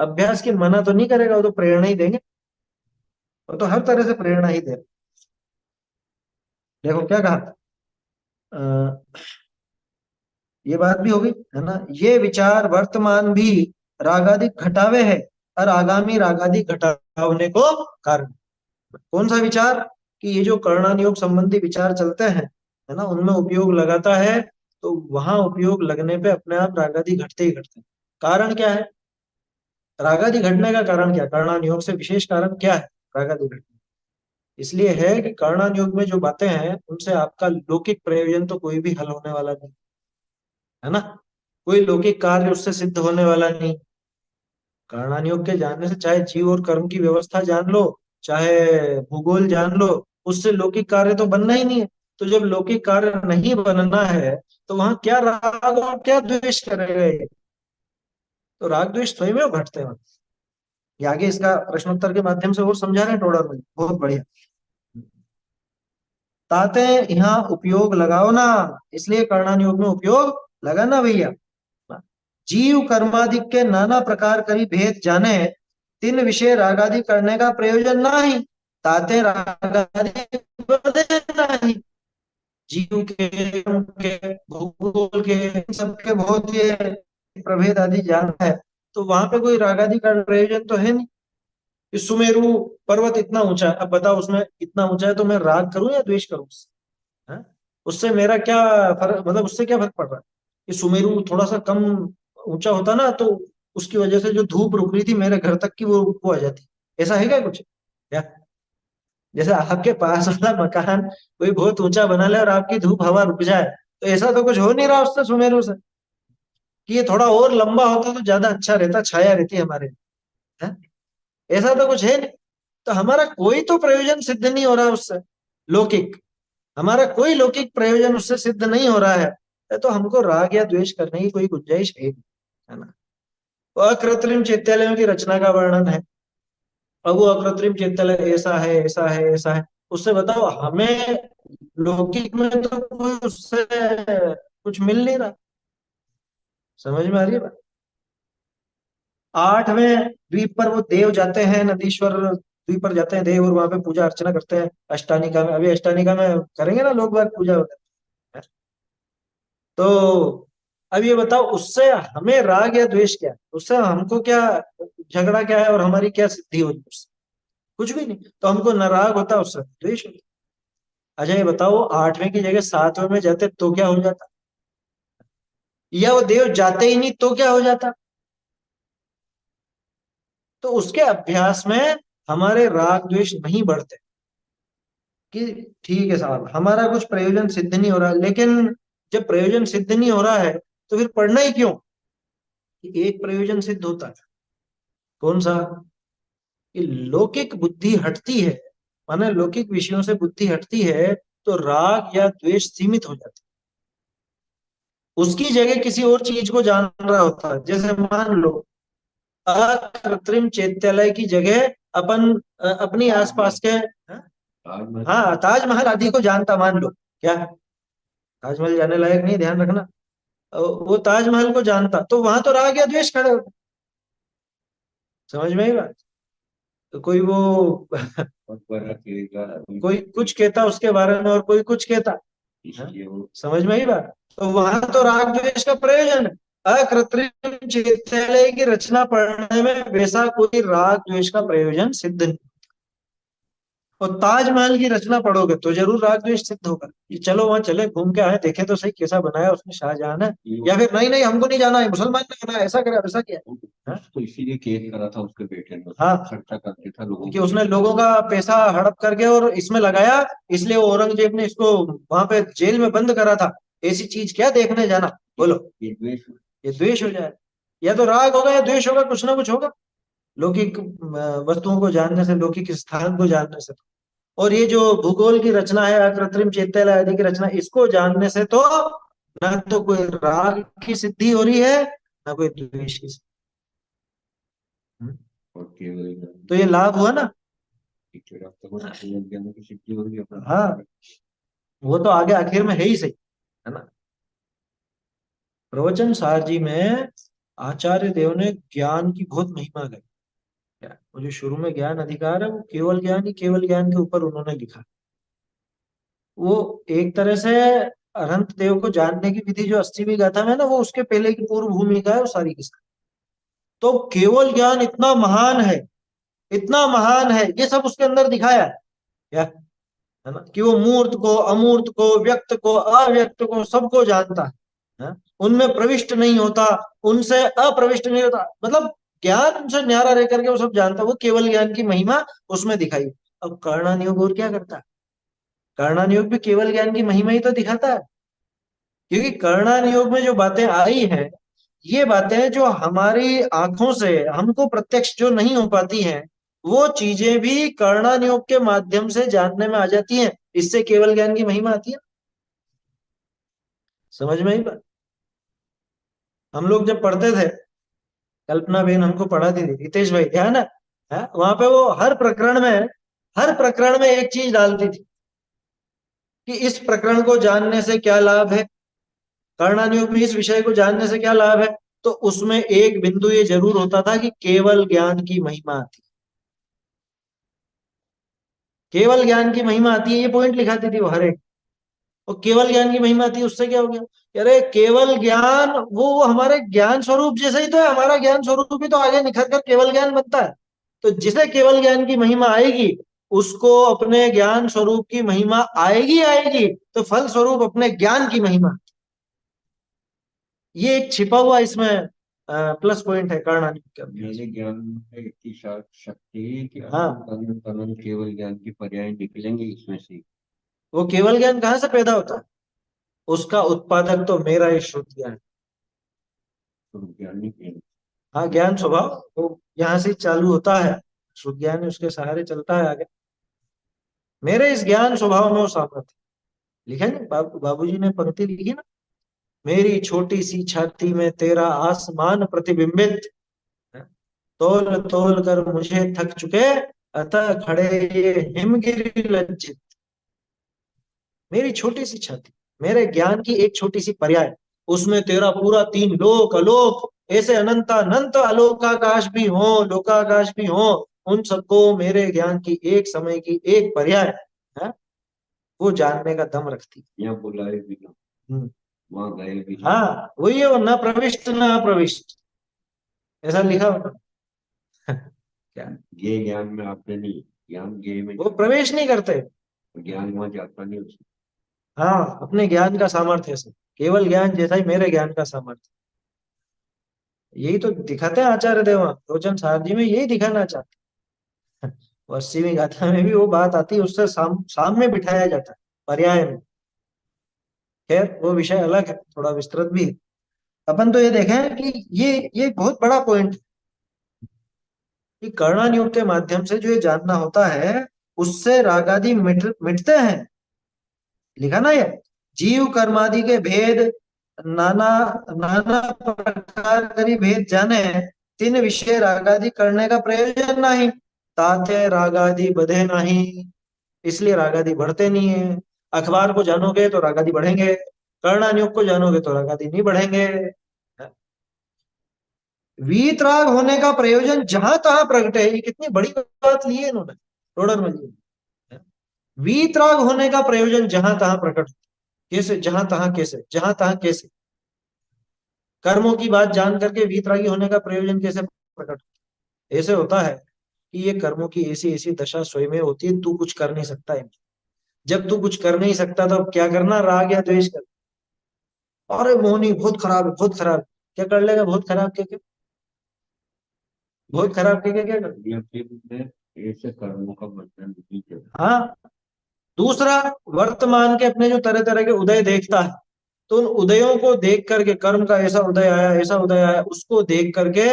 अभ्यास की मना तो नहीं करेगा। वो तो प्रेरणा ही देंगे, वो तो हर तरह से प्रेरणा ही दे। देखो क्या कहा, अ, ये बात भी होगी, है ना। ये विचार वर्तमान भी रागादिक घटावे है और आगामी रागादिक घटावने को कारण। कौन सा विचार? कि ये जो कर्णानुयोग संबंधी विचार चलते हैं, है ना, उनमें उपयोग लगाता है, तो वहां उपयोग लगने पे अपने आप रागादि घटते ही घटते हैं। कारण क्या है? रागादि घटने का कारण क्या? कर्णान योग से विशेष कारण क्या है रागादि घटने? इसलिए है कि कर्णान योग में जो बातें हैं उनसे आपका लौकिक प्रयोजन तो कोई भी हल होने वाला नहीं, है ना। कोई लौकिक कार्य उससे सिद्ध होने वाला नहीं। कर्णान योग के जानने से चाहे जीव और कर्म की व्यवस्था जान लो, चाहे भूगोल जान लो, उससे लौकिक कार्य तो बनना ही नहीं है। तो जब लौकिक कार्य नहीं बनना है, तो वहां क्या राग और क्या द्वेष करेगा ये? तो राग द्वेष स्वयं में घटते हैं। ये आगे इसका प्रश्नोत्तर के माध्यम से और समझा रहे हैं टोडर में, बहुत बढ़िया। ताते यहाँ उपयोग लगाओ ना, इसलिए कर्णन योग में उपयोग लगाना भैया। जीव कर्मादि के नाना प्रकार करी भेद जाने, तीन विषय रागादि करने का प्रयोजन नहीं, ताते रागादि बधे नहीं। जीव के, कर्म के, भूगोल के, इन सबके बहुत ये प्रभेद आदि जानना है, तो वहां पे कोई रागादि का प्रयोजन तो है नहीं। कि सुमेरु पर्वत इतना ऊंचा है, अब बताओ उसमें इतना ऊंचा है तो मैं राग करूं या द्वेष करूं उससे? हैं? उससे मेरा क्या फर्क, मतलब उससे क्या फर्क पड़ रहा है? कि सुमेरु थोड़ा सा कम ऊंचा होता ना, तो उसकी वजह से जो धूप रुक रही थी मेरे घर तक की, वो आ जाती। ऐसा है क्या कुछ? क्या? जैसे आपके पास वाला मकान कोई बहुत ऊंचा बना ले और आपकी धूप हवा रुक जाए, तो ऐसा तो कुछ हो नहीं रहा उससे, सुमेरु से। कि ये थोड़ा और लंबा होता तो ज्यादा अच्छा रहता, छाया रहती हमारे, है? ऐसा तो कुछ है नहीं। तो हमारा कोई तो प्रयोजन सिद्ध नहीं हो रहा उससे, लौकिक। हमारा कोई लौकिक प्रयोजन उससे सिद्ध नहीं हो रहा है, तो हमको राग या द्वेष करने की कोई गुंजाइश है नहीं, है ना। तो अकृत्रिम चैत्यालयों की रचना का वर्णन है। अब वो अकृत्रिम चैत्यालय ऐसा है, ऐसा है, ऐसा है, उससे बताओ हमें लौकिक में तो कोई उससे कुछ मिल नहीं रहा। समझ में आ रही है बात? 8वें द्वीप पर वो देव जाते हैं, नदीश्वर द्वीप पर जाते हैं देव, और वहां पे पूजा अर्चना करते हैं अष्टानिका में। अभी अष्टानिका में करेंगे ना लोग बाग पूजा वगैरह। तो अब ये बताओ उससे हमें राग या द्वेष क्या है? उससे हमको क्या झगड़ा क्या है और हमारी क्या सिद्धि होगी उससे? कुछ भी नहीं। तो हमको न राग होता उससे द्वेष होता। अच्छा ये बताओ 8वें की जगह 7वें में जाते तो क्या हो जाता? या वो देव जाते ही नहीं तो क्या हो जाता? तो उसके अभ्यास में हमारे राग द्वेष नहीं बढ़ते। कि ठीक है साहब, हमारा कुछ प्रयोजन सिद्ध नहीं हो रहा, लेकिन जब प्रयोजन सिद्ध नहीं हो रहा है तो फिर पढ़ना ही क्यों? कि एक प्रयोजन सिद्ध होता है। कौन सा? कि लौकिक बुद्धि हटती है, माने लौकिक विषयों से बुद्धि हटती है, तो राग या द्वेष सीमित हो जाता है। उसकी जगह किसी और चीज को जान रहा होता है। जैसे मान लो अकृत्रिम चैत्यालय की जगह अपन अपनी आसपास के, ताजमहल। हाँ ताजमहल आदि को जानता, मान लो। क्या? ताजमहल जाने लायक नहीं, ध्यान रखना। वो ताजमहल को जानता, तो वहां तो राग या द्वेष खड़े होते। समझ में ही बात? तो कोई वो मकबरा किला, कोई कुछ कहता उसके बारे में और कोई कुछ कहता, हाँ? इसलिए वो समझ में ही बात? तो वहां तो राग द्वेष का प्रयोजन है। अकृत्रिम चिकित्सालय की रचना पढ़ने में वैसा कोई राग द्वेष का प्रयोजन सिद्ध नहीं। और ताजमहल की रचना पढ़ोगे तो जरूर राग द्वेष सिद्ध होगा कि चलो वहां चले, घूम के आए, देखे तो सही कैसा बनाया उसने शाहजहां ने। या फिर नहीं नहीं हमको नहीं जाना है, मुसलमान ने बनाया, ऐसा करे वैसा किया। हाँ? तो इसीलिए केस करा था उसके बेटे ने, हाँ, खर्चा करके था लोगों कि को उसने लेके। लोगों का पैसा हड़प करके और इसमें लगाया, इसलिए वो औरंगजेब ने इसको वहां पे जेल में बंद करा था। ऐसी चीज क्या देखने जाना? बोलो। ये द्वेष। ये द्वेष हो जाए। या तो राग होगा या द्वेष होगा, कुछ ना कुछ होगा। लौकिक वस्तुओं को जानने से, लौकिक स्थान को जानने से। और ये जो भूगोल की रचना है, कृत्रिम चैत्यालय आदि की रचना, इसको जानने से तो ना तो कोई राग की सिद्धि हो रही है, ना कोई द्वेष की सिद्धि। और केवल तो ये लाभ हुआ ना। ज्ञान की सिद्धि होगी अपना। हाँ, वो तो आगे आखिर में है ही सही, है ना। प्रवचन सार जी में आचार्य देव ने ज्ञान की बहुत महिमा गाई। क्या वो जो शुरू में ज्ञान अधिकार है, वो केवल ज्ञान ही केवल ज्ञान के ऊपर उन्होंने लिखा। वो एक तरह से अनंत देव को जानने की विधि जो 80वीं गाथा में ना, वो उसके पहले की पूर्व भूमिका है वो सारी की सारी। तो केवल ज्ञान इतना महान है, इतना महान है, ये सब उसके अंदर दिखाया है। क्या? है ना, कि वो मूर्त को, अमूर्त को, व्यक्त को, अव्यक्त को, सबको जानता है? उनमें प्रविष्ट नहीं होता, उनसे अप्रविष्ट नहीं होता, मतलब ज्ञान उनसे न्यारा रह करके वो सब जानता है। वो केवल ज्ञान की महिमा उसमें दिखाई। अब कर्णानियोग और क्या करता है? कर्णानियोग भी केवल ज्ञान की महिमा ही तो दिखाता है, क्योंकि कर्णानियोग में जो बातें आई हैं, ये बातें जो हमारी आंखों से हमको प्रत्यक्ष जो नहीं हो पाती हैं, वो चीजें भी कर्णानियोग के माध्यम से जानने में आ जाती हैं। इससे केवल ज्ञान की महिमा आती है। समझ में ही बात। हम लोग जब पढ़ते थे, कल्पना बेन हमको पढ़ाती थी, रितेश भाई ध्यान है? वहां पे वो हर प्रकरण में एक चीज डालती थी कि इस प्रकरण को जानने से क्या लाभ है, कर्णानुयोग में इस विषय को जानने से क्या लाभ है। तो उसमें एक बिंदु ये जरूर होता था कि केवल ज्ञान की महिमा आती है, केवल ज्ञान की महिमा आती है, ये पॉइंट लिखाती थी वो हर एक। और केवल ज्ञान की महिमा आती है, उससे क्या हो गया? अरे केवल ज्ञान वो हमारे ज्ञान स्वरूप जैसे ही तो है, हमारा ज्ञान स्वरूप ही तो आगे निखर कर केवल ज्ञान बनता है। तो जिसे केवल ज्ञान की महिमा आएगी, उसको अपने ज्ञान स्वरूप की महिमा आएगी आएगी, तो फल स्वरूप अपने ज्ञान की महिमा। ये एक छिपा हुआ इसमें प्लस पॉइंट है कर्णानिक के अंदर। मेरे ज्ञान में इतनी शक्ति है कि हाँ, अनंत अनंत केवल ज्ञान की पर्याय निकलेंगे इसमें से। वो केवल ज्ञान कहाँ से पैदा होता है? उसका उत्पादक तो मेरा ही शुद्ध ज्ञान। तो ज्ञान नहीं। हाँ, ज्ञान स्वभाव वो यहाँ से चालू होता है, शुद्ध ज्ञान उसके सहारे चलता है आगे। मेरे इस ज्ञान स्वभाव में वो सामर्थ्य लिखा है ना, बाबूजी ने पंक्ति लिखी ना, मेरी छोटी सी छाती में तेरा आसमान प्रतिबिंबित है। तोल तोल कर मुझे थक चुके, अतः खड़े ये हिमगिरी लज्जित। मेरी छोटी सी छाती, मेरे ज्ञान की एक छोटी सी पर्याय, उसमें तेरा पूरा तीन लोक अलोक, ऐसे अनंत अनंत अलोकाकाश भी हो, लोकाकाश भी हो, उन सबको मेरे ज्ञान की एक समय की एक पर्याय है, वो जानने का दम रखती है। यहाँ बुलाए बिना, हम्म। वहां गए बिना। हाँ, वही है वो, न प्रविष्ट न अप्रविष्ट, ऐसा लिखा होता है। क्या? ये ज्ञान में आपने नहीं, ज्ञान गे में वो प्रवेश नहीं करते। ज्ञान वहां जाता नहीं उसमें। हाँ, अपने ज्ञान का सामर्थ्य से, केवल ज्ञान जैसा ही मेरे ज्ञान का सामर्थ्य। यही तो दिखाते हैं आचार्य देवा रोचन साहब जी में, यही दिखाना चाहते हैं। वो 80वीं गाथा में भी वो बात आती है, उससे सामने बिठाया जाता है पर्याय में। खैर वो विषय अलग है, थोड़ा विस्तृत भी है। अपन तो ये देखें कि ये एक बहुत बड़ा पॉइंट है कि कर्णानुयोग के माध्यम से जो ये जानना होता है, उससे रागादि मिटते हैं। लिखा ना ये, जीव कर्मादि के भेद नाना नाना प्रकार करी भेद जाने, तीन विषय रागादि करने का प्रयोजन नहीं, ताते रागादि बढ़े नहीं। इसलिए रागादि बढ़ते नहीं है। अखबार को जानोगे तो रागादि बढ़ेंगे, कर्णानुयोग को जानोगे तो रागादि नहीं बढ़ेंगे। वीतराग होने का प्रयोजन जहां तहां प्रकट है, ये कितनी बड़ी बात ली है इन्होंने रोडर में जी। वीतराग होने का प्रयोजन जहां तहां प्रकट, कैसे जहां तहां, कैसे जहां तहां, कैसे कर्मों की बात जान करके वीतरागी होने का प्रयोजन कैसे प्रकट? ऐसे होता है कि ये कर्मों की ऐसी ऐसी दशा स्वयं में होती है, तू कुछ कर नहीं सकता है। जब तू कुछ कर नहीं सकता तो अब क्या करना, राग या द्वेष कर। अरे मोहनी बहुत खराब है, बहुत खराब। क्या कर लेगा बहुत खराब के क्या? बहुत खराब के क्या क्या कर? या फिर मैं ऐसे कर्मों का बंधन नहीं करता। हाँ। दूसरा, वर्तमान के अपने जो तरह तरह के उदय देखता है, तो उन उदयों को देख करके, कर्म का ऐसा उदय आया, ऐसा उदय आया, उसको देख करके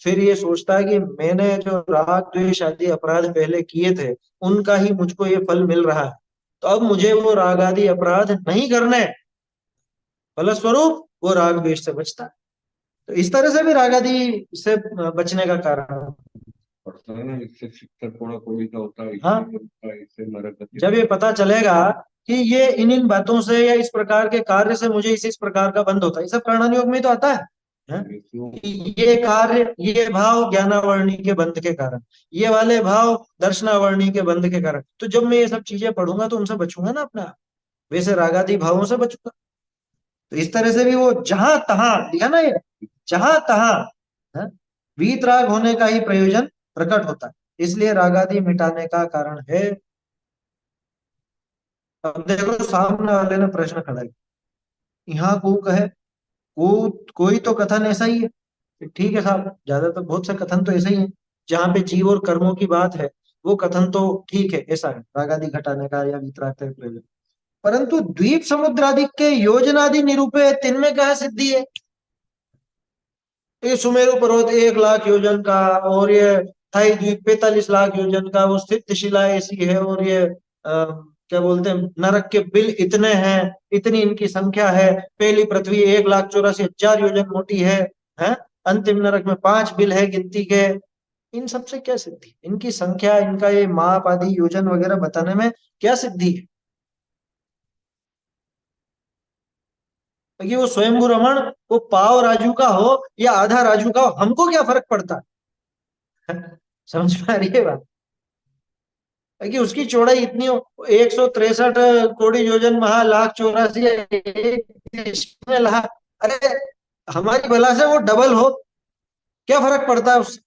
फिर ये सोचता है कि मैंने जो राग द्वेष आदि अपराध पहले किए थे, उनका ही मुझको ये फल मिल रहा है, तो अब मुझे वो राग आदि अपराध नहीं करने। फलस्वरूप वो राग द्वेष से बचता है। तो इस तरह से भी राग आदि से बचने का कारण है। पड़ता है ना, इससे शिक्षक थोड़ा कोई का होता है, इससे हाँ, होता है, इससे नरक गति जब ये पता चलेगा कि ये इन बातों से या इस प्रकार के कार्य से मुझे इस प्रकार का बंध होता है, ये सब कर्णन योग में ही तो आता है, हैं? मृत्यु। कि ये कार्य, ये भाव ज्ञानावर्णी के बंध के कारण, ये वाले भाव दर्शनावर्णी के बंध के कारण, तो जब मैं ये सब चीजें पढ़ूंगा तो उनसे बचूंगा ना अपने आप, वैसे रागादि भावों से बचूंगा। तो इस तरह से भी वो जहां तहां लिखा ना ये, जहां तहां, हैं? वीतराग होने का ही प्रयोजन प्रकट होता है, इसलिए रागादि मिटाने का कारण है। अब देखो सामने वाले ने प्रश्न खड़ा किया, यहाँ को कहे को कोई तो कथन ऐसा ही है। ठीक है साहब, ज्यादातर बहुत से कथन तो ऐसे ही हैं, जहाँ पे जीव और कर्मों की बात है वो कथन तो ठीक है, ऐसा है राग आदि घटाने का या वितराग का प्रयोजन। परंतु द्वीप समुद्रादि के योजनादि निरूपे तिनमें क्या सिद्धि है? ये सुमेरु पर्वत 1 लाख योजन का, और ये थाई द्वीप 45 लाख योजन का, वो स्थित शिला ऐसी है, और ये क्या बोलते हैं, नरक के बिल इतने हैं, इतनी इनकी संख्या है, पहली पृथ्वी 1,84,000 योजन मोटी है, अंतिम नरक में 5 बिल है गिनती के। इन सब से क्या सिद्धि? इनकी संख्या, इनका ये माप आदि योजन वगैरह बताने में क्या सिद्धि है? कि वो स्वयंभू रमण, वो पाव राजू का हो या आधा राजू का हो, हमको क्या फर्क पड़ता है? समझ में आ रही है बात? कि उसकी चौड़ाई इतनी हो, 163 कोटि योजन महा लाख 84 इसमें लाख, अरे हमारी भला से वो डबल हो, क्या फर्क पड़ता है उससे?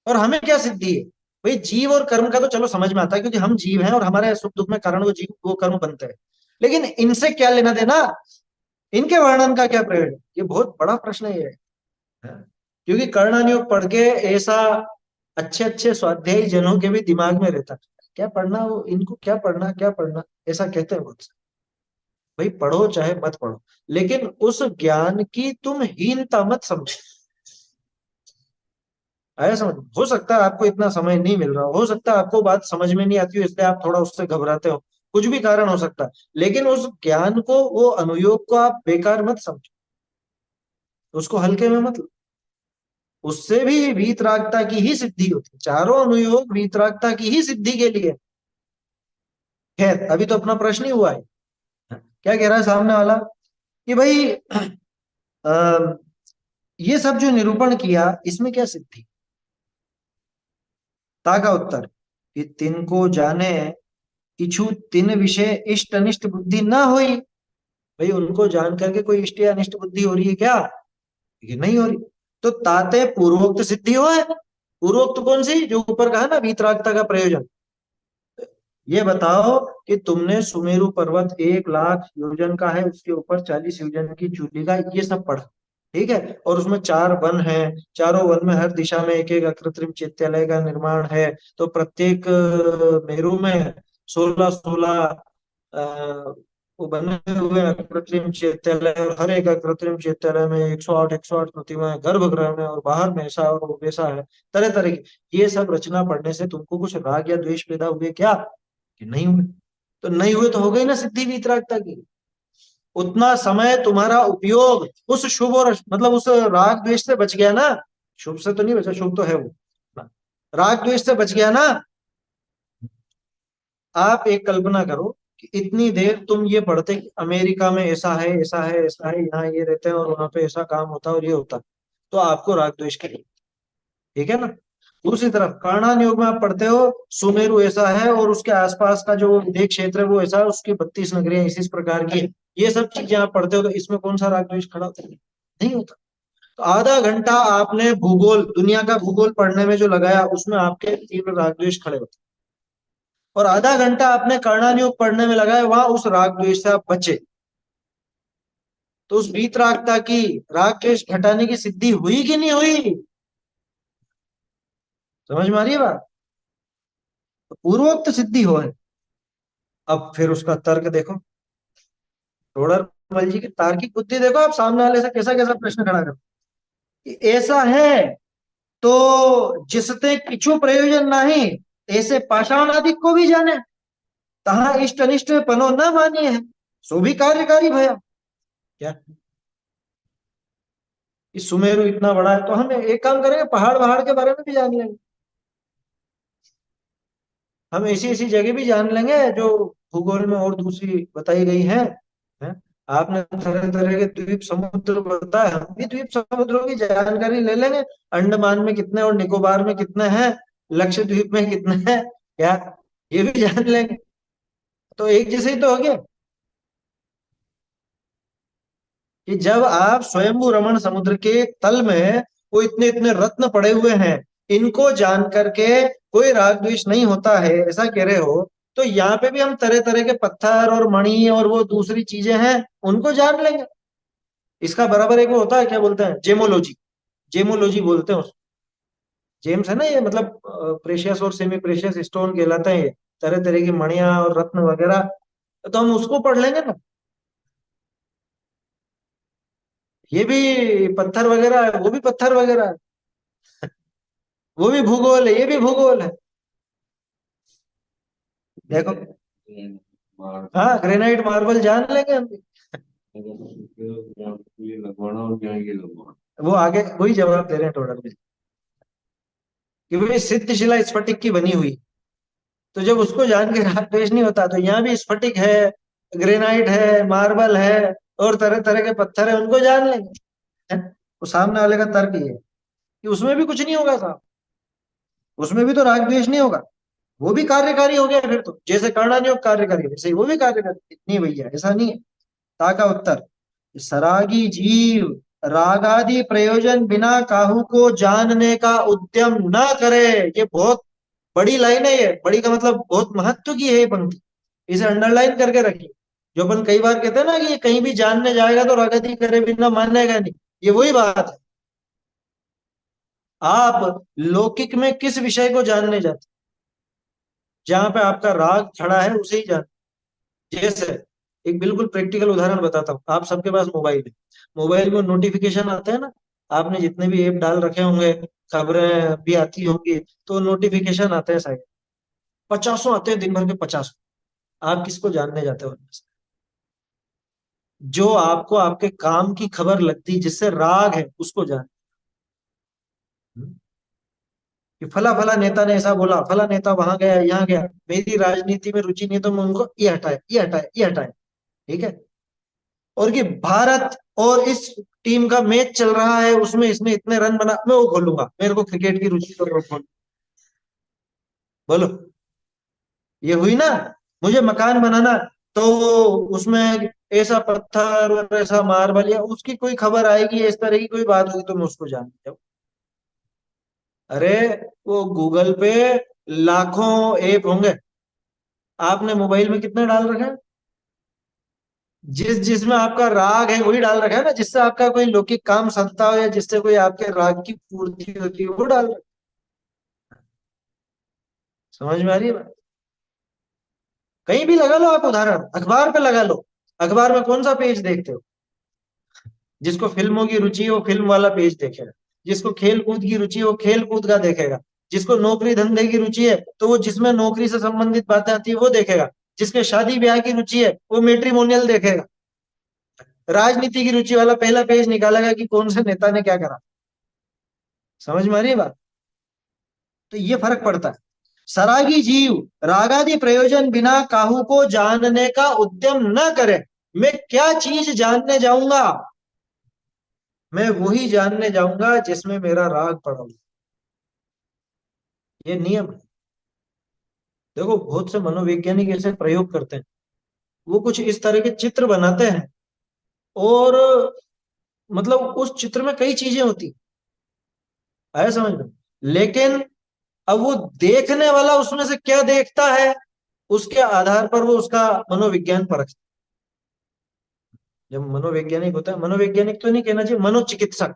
और हमें क्या सिद्धि है? भाई जीव और कर्म का तो चलो समझ में आता है, क्योंकि हम जीव हैं और हमारे सुख दुख में कारण वो जीव वो कर्म बनते हैं, लेकिन इनसे क्या लेना देना? इनके वर्णन का क्या प्रयोजन? ये बहुत बड़ा प्रश्न है ये। क्योंकि कर्णयोग पढ़ के ऐसा अच्छे अच्छे स्वाध्यायी जनों के भी दिमाग में रहता, क्या पढ़ना, वो इनको क्या पढ़ना, क्या पढ़ना, ऐसा कहते हैं बहुत से। भाई पढ़ो चाहे मत पढ़ो, लेकिन उस ज्ञान की तुम हीनता मत समझो। आया समझ? हो सकता है आपको इतना समय नहीं मिल रहा हो सकता है आपको बात समझ में नहीं आती हो, इसलिए आप थोड़ा उससे घबराते हो, कुछ भी कारण हो सकता है, लेकिन उस ज्ञान को, वो अनुयोग को आप बेकार मत समझो, उसको हल्के में मत लो। उससे भी वीतरागता की ही सिद्धि होती है, चारों अनुयोग वीतरागता की ही सिद्धि के लिए। खैर अभी तो अपना प्रश्न ही हुआ है। क्या कह रहा है सामने वाला? कि भाई अ, ये सब जो निरूपण किया इसमें क्या सिद्धि? ता का उत्तर कि तिनको जाने किछु तिन विषय इष्ट अनिष्ट बुद्धि ना हुई। भाई उनको जान करके कोई इष्ट या अनिष्ट बुद्धि हो रही है क्या? ये नहीं हो रही। तो ताते पूर्वोक्त सिद्धि हो है। पूर्वोक्त कौन सी, जो ऊपर कहा ना वीतरागता का प्रयोजन? ये बताओ कि तुमने सुमेरु पर्वत 1 लाख योजन का है, उसके ऊपर 40 योजन की चूली का, ये सब पढ़ा, ठीक है, और उसमें 4 वन है, चारों वन में हर दिशा में एक एक अकृत्रिम चैत्यालय का निर्माण है, तो प्रत्येक मेरु में 16-16 वो बने हुए अकृत्रिम चैत्यालय, और हर एक अकृत्रिम चैत्यालय में 108 प्रतिमाएं, गर्भगृह में और बाहर में ऐसा और वैसा है, तरह तरह की। ये सब रचना पढ़ने से तुमको कुछ राग या द्वेष पैदा हुए क्या? कि नहीं हुए। तो नहीं हुए तो हो गई ना सिद्धि वीतरागता की। उतना समय तुम्हारा उपयोग उस शुभ और मतलब उस राग द्वेष से बच गया ना। शुभ से तो नहीं बचा, शुभ तो है वो, राग द्वेष से बच गया ना। आप एक कल्पना करो कि इतनी देर तुम ये पढ़ते कि अमेरिका में ऐसा है, ऐसा है, ऐसा है, यहाँ ये रहते हैं और वहां पे ऐसा काम होता है और ये होता है, तो आपको राग द्वेष करेगी, ठीक है ना? दूसरी तरफ कर्णान योग में आप पढ़ते हो सुमेरु ऐसा है और उसके आसपास का जो विदेश क्षेत्र है वो ऐसा है, उसकी 32 नगरियां इस प्रकार की है। ये सब चीजें आप पढ़ते हो, तो इसमें कौन सा राग द्वेष खड़ा होता है? नहीं होता। तो आधा घंटा आपने भूगोल, दुनिया का भूगोल पढ़ने में जो लगाया, उसमें आपके तीव्र राग द्वेष खड़े होते हैं। और आधा घंटा आपने कर्णान योग पढ़ने में लगाया, वहां उस राग द्वेष से आप बचे। तो उस वीतरागता की, राग द्वेष घटाने की सिद्धि हुई कि नहीं हुई? समझ में आ रही है बात? तो पूर्वोक्त सिद्धि हो है। अब फिर उसका तर्क देखो, टोडरमल जी की तार्किक बुद्धि देखो, आप सामने वाले से कैसा कैसा प्रश्न खड़ा करो कि ऐसा है तो जिसते किछु प्रयोजन नहीं, ऐसे पाषाण आदि को भी जाने, तहा इष्ट अनिष्ट में पनो न मानिए है, सो भी कार्यकारी भया। क्या इस सुमेरु इतना बड़ा है, तो हम एक काम करेंगे, पहाड़ वहाड़ के बारे में भी जान लेंगे, हम ऐसी ऐसी जगह भी जान लेंगे जो भूगोल में और दूसरी बताई गई है? आपने तरह तरह के द्वीप समुद्र बताया, हम भी द्वीप समुद्रों की जानकारी ले लेंगे। अंडमान में कितने और निकोबार में कितने हैं, लक्षद्वीप में कितने हैं, क्या ये भी जान लेंगे? तो एक जैसे ही तो हो गया कि जब आप स्वयंभू रमण समुद्र के तल में वो इतने इतने रत्न पड़े हुए हैं, इनको जान करके कोई राग द्वेष नहीं होता है, ऐसा कह रहे हो, तो यहाँ पे भी हम तरह तरह के पत्थर और मणि और वो दूसरी चीजें हैं, उनको जान लेंगे। इसका बराबर एक वो होता है, क्या बोलते हैं, जेमोलॉजी। जेमोलॉजी बोलते हैं उसको। जेम्स है ना ये, मतलब प्रेशियस और सेमी प्रेशियस स्टोन कहलाते हैं ये, तरह तरह की मणियां और रत्न वगैरह। तो हम उसको पढ़ लेंगे ना। ये भी पत्थर वगैरह है, वो भी पत्थर वगैरह है, वो भी भूगोल है, ये भी भूगोल है। देखो। हाँ, ग्रेनाइट मार्बल जान लेंगे हम भी। लगवाना और क्या ये लगवाना। वो आगे वही जवाब दे रहे हैं टोटल में, कि भाई सिद्ध शिला स्फटिक की बनी हुई। तो जब उसको जान के राग द्वेष नहीं होता, तो यहाँ भी स्फटिक है, ग्रेनाइट है, मार्बल है, और तरह तरह के पत्थर है, उनको जान लेंगे। हैं? वो सामने वाले का तर्क ये है कि उसमें भी कुछ नहीं होगा साहब, उसमें भी तो राग द्वेष नहीं होगा, वो भी कार्यकारी हो गया फिर तो, जैसे कर्णनियोग कार्यकारी है, वैसे ही वो भी कार्यकारी नहीं भैया, ऐसा नहीं है। ता का उत्तर, सरागी जीव रागादि प्रयोजन बिना काहू को जानने का उद्यम न करे। ये बहुत बड़ी लाइन है, ये बड़ी का मतलब बहुत महत्व की है ये पंक्ति, इसे अंडरलाइन करके रखिए। जो अपन कई बार कहते हैं ना कि ये कहीं भी जानने जाएगा तो रागादि करे बिना मानेगा नहीं, ये वही बात है। आप लौकिक में किस विषय को जानने जाते हैं? जहां पे आपका राग खड़ा है उसे ही जान। जैसे एक बिल्कुल प्रैक्टिकल उदाहरण बताता हूँ, आप सबके पास मोबाइल है, मोबाइल में नोटिफिकेशन आते हैं ना, आपने जितने भी ऐप डाल रखे होंगे, खबरें भी आती होंगी, तो नोटिफिकेशन आते हैं शायद, पचासों आते हैं दिन भर के, 50। आप किसको जानने जाते हो उनमें से? जो आपको आपके काम की खबर लगती, जिससे राग है, उसको जान। कि फला फला नेता ने ऐसा बोला, फला नेता वहां गया, यहाँ गया, मेरी राजनीति में रुचि नहीं है, तो मैं उनको ये हटाए, ये हटाए, ये हटाए। ठीक है। और कि भारत और इस टीम का मैच चल रहा है, उसमें इसने इतने रन बना, मैं वो खोलूंगा, मेरे को क्रिकेट की रुचि, तो मैं खोलूंगा। बोलो। ये हुई ना। मुझे मकान बनाना, तो वो उसमें ऐसा पत्थर और ऐसा मार्बल, या उसकी कोई खबर आएगी, इस तरह की कोई बात होगी, तो मैं उसको जान जाऊँ। अरे, वो गूगल पे लाखों ऐप होंगे, आपने मोबाइल में कितने डाल रखे हैं? जिसमें आपका राग है वही डाल रखा है ना, जिससे आपका कोई लौकिक काम सदता हो, या जिससे कोई आपके राग की पूर्ति होती है, वो डाल रखा है। समझ में आ रही है बात? कहीं भी लगा लो आप उदाहरण, अखबार पे लगा लो। अखबार में कौन सा पेज देखते हो? जिसको फिल्मों की रुचि है वो फिल्म वाला पेज देखेगा, जिसको खेल कूद की रुचि है वो खेल कूद का देखेगा, जिसको नौकरी धंधे की रुचि है तो वो जिसमें नौकरी से संबंधित बातें आती है वो देखेगा, जिसके शादी ब्याह की रुचि है वो मैट्रिमोनियल देखेगा। राजनीति की रुचि वाला पहला पेज निकालेगा कि कौन से नेता ने क्या करा। समझ में आ रही है बात? तो ये फर्क पड़ता है। सरागी जीव रागादि प्रयोजन बिना काहू को जानने का उद्यम न करे। मैं क्या चीज जानने जाऊंगा? मैं वही जानने जाऊंगा जिसमें मेरा राग पड़ा हो। ये नियम है। देखो, बहुत से मनोवैज्ञानिक ऐसे प्रयोग करते हैं, वो कुछ इस तरह के चित्र बनाते हैं, और मतलब उस चित्र में कई चीजें होती, आया समझ में? लेकिन अब वो देखने वाला उसमें से क्या देखता है, उसके आधार पर वो उसका मनोविज्ञान परखता है। जब मनोवैज्ञानिक होता है, मनोवैज्ञानिक तो नहीं कहना चाहिए, मनोचिकित्सक,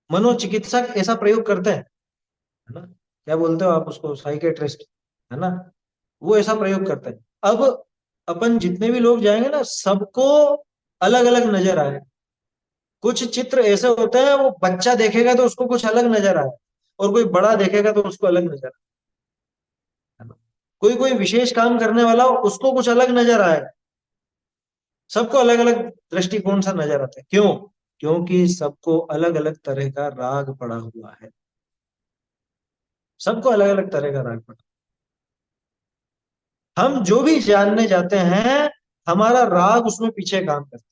मनोचिकित्सक ऐसा प्रयोग करते हैं, है ना? क्या बोलते हो आप उसको, साइकेट्रिस्ट, है ना? वो ऐसा प्रयोग करते हैं। अब अपन जितने भी लोग जाएंगे ना, सबको अलग अलग नजर आए। कुछ चित्र ऐसे होते हैं, वो बच्चा देखेगा तो उसको कुछ अलग नजर आए, और कोई बड़ा देखेगा तो उसको अलग नजर आए। कोई कोई विशेष काम करने वाला हो, उसको कुछ अलग नजर आए। सबको अलग अलग दृष्टिकोण से नजर आता है। क्यों? क्योंकि सबको अलग अलग तरह का राग पड़ा हुआ है। सबको अलग अलग तरह का राग पड़ा। हम जो भी जानने जाते हैं, हमारा राग उसमें पीछे काम करता है,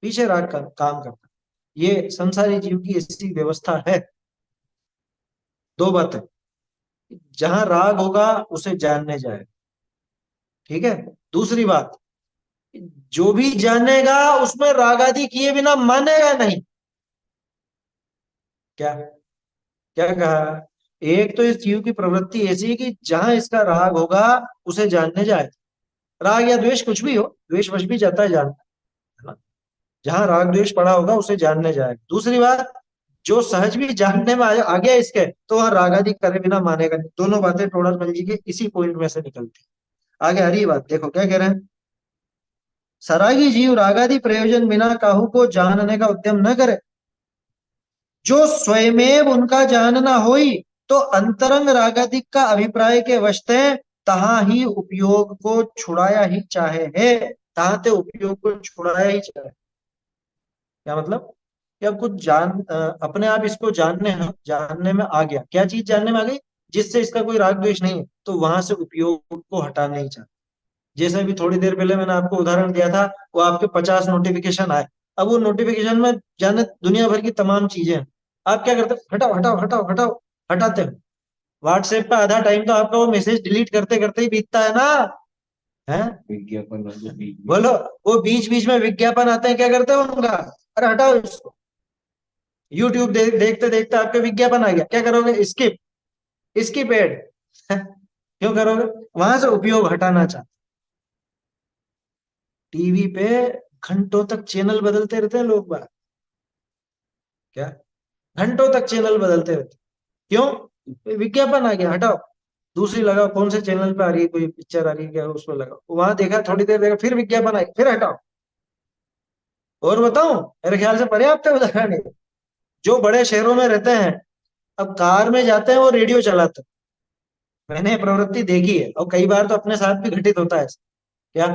पीछे राग का काम करता है। ये संसारी जीव की ऐसी व्यवस्था है। दो बातें, जहां राग होगा उसे जानने जाए। ठीक है। दूसरी बात, जो भी जानेगा उसमें राग आदि किए बिना मानेगा नहीं। क्या? क्या कहा? एक तो इस जीव की प्रवृत्ति ऐसी है कि जहां इसका राग होगा उसे जानने जाए। राग या द्वेष कुछ भी हो, द्वेष वश भी जाता है जानना, है ना। जहां राग द्वेष पड़ा होगा उसे जानने जाए। दूसरी बात, जो सहज भी जानने में आ गया इसके, तो वह राग आदि करे बिना मानेगा नहीं। दोनों बातें टोडरमल जी के इसी पॉइंट में से निकलती है। आगे हरी बात देखो क्या कह रहे हैं। सरागी जीव रागादि प्रयोजन बिना काहू को जानने का उद्यम न करे, जो स्वयमेव उनका जानना होई, तो अंतरंग रागादिक का अभिप्राय के वशते तहा ही उपयोग को छुड़ाया ही चाहे है। तहा ते उपयोग को छुड़ाया ही चाहे। क्या मतलब कि अब कुछ अपने आप इसको जानने में आ गया, क्या चीज जानने में आ गई, जिससे इसका कोई राग द्वेष नहीं है, तो वहां से उपयोग को हटाना ही चाहे। जैसे अभी थोड़ी देर पहले मैंने आपको उदाहरण दिया था, वो आपके 50 नोटिफिकेशन आए। अब वो नोटिफिकेशन में जाने दुनिया भर की तमाम चीजें हैं। आप क्या करते हो, हटाओ हटाओ हटाओ हटाओ, हटाते हो। व्हाट्सएप पे आधा टाइम तो आपका वो मैसेज डिलीट करते करते ही बीतता है ना, है। विज्ञापन और जो बीच बीच बोलो, वो बीच बीच में विज्ञापन आते हैं, क्या करते हो उनका, अरे हटाओ इसको। यूट्यूब देखते देखते आपके विज्ञापन आ गया, क्या करोगे, स्किप, स्किप एड। क्यों करोगे, वहां से उपयोग हटाना चाहते। टीवी पे घंटों तक चैनल बदलते रहते हैं लोग बात, क्या, घंटों तक चैनल बदलते रहते। क्यों, विज्ञापन आ गया, हटाओ। दूसरी लगाओ, कौन से चैनल पे आ रही है, कोई पिक्चर आ रही है क्या, उसमें लगाओ। वहां देखा, थोड़ी देर देखा, फिर विज्ञापन आई, फिर हटाओ। और बताऊं, मेरे ख्याल से पर्याप्त है उदाहरण है। जो बड़े शहरों में रहते हैं, अब कार में जाते हैं वो रेडियो चलाते हैं। मैंने ये प्रवृत्ति देखी है, और कई बार तो अपने साथ भी घटित होता है ऐसा। क्या,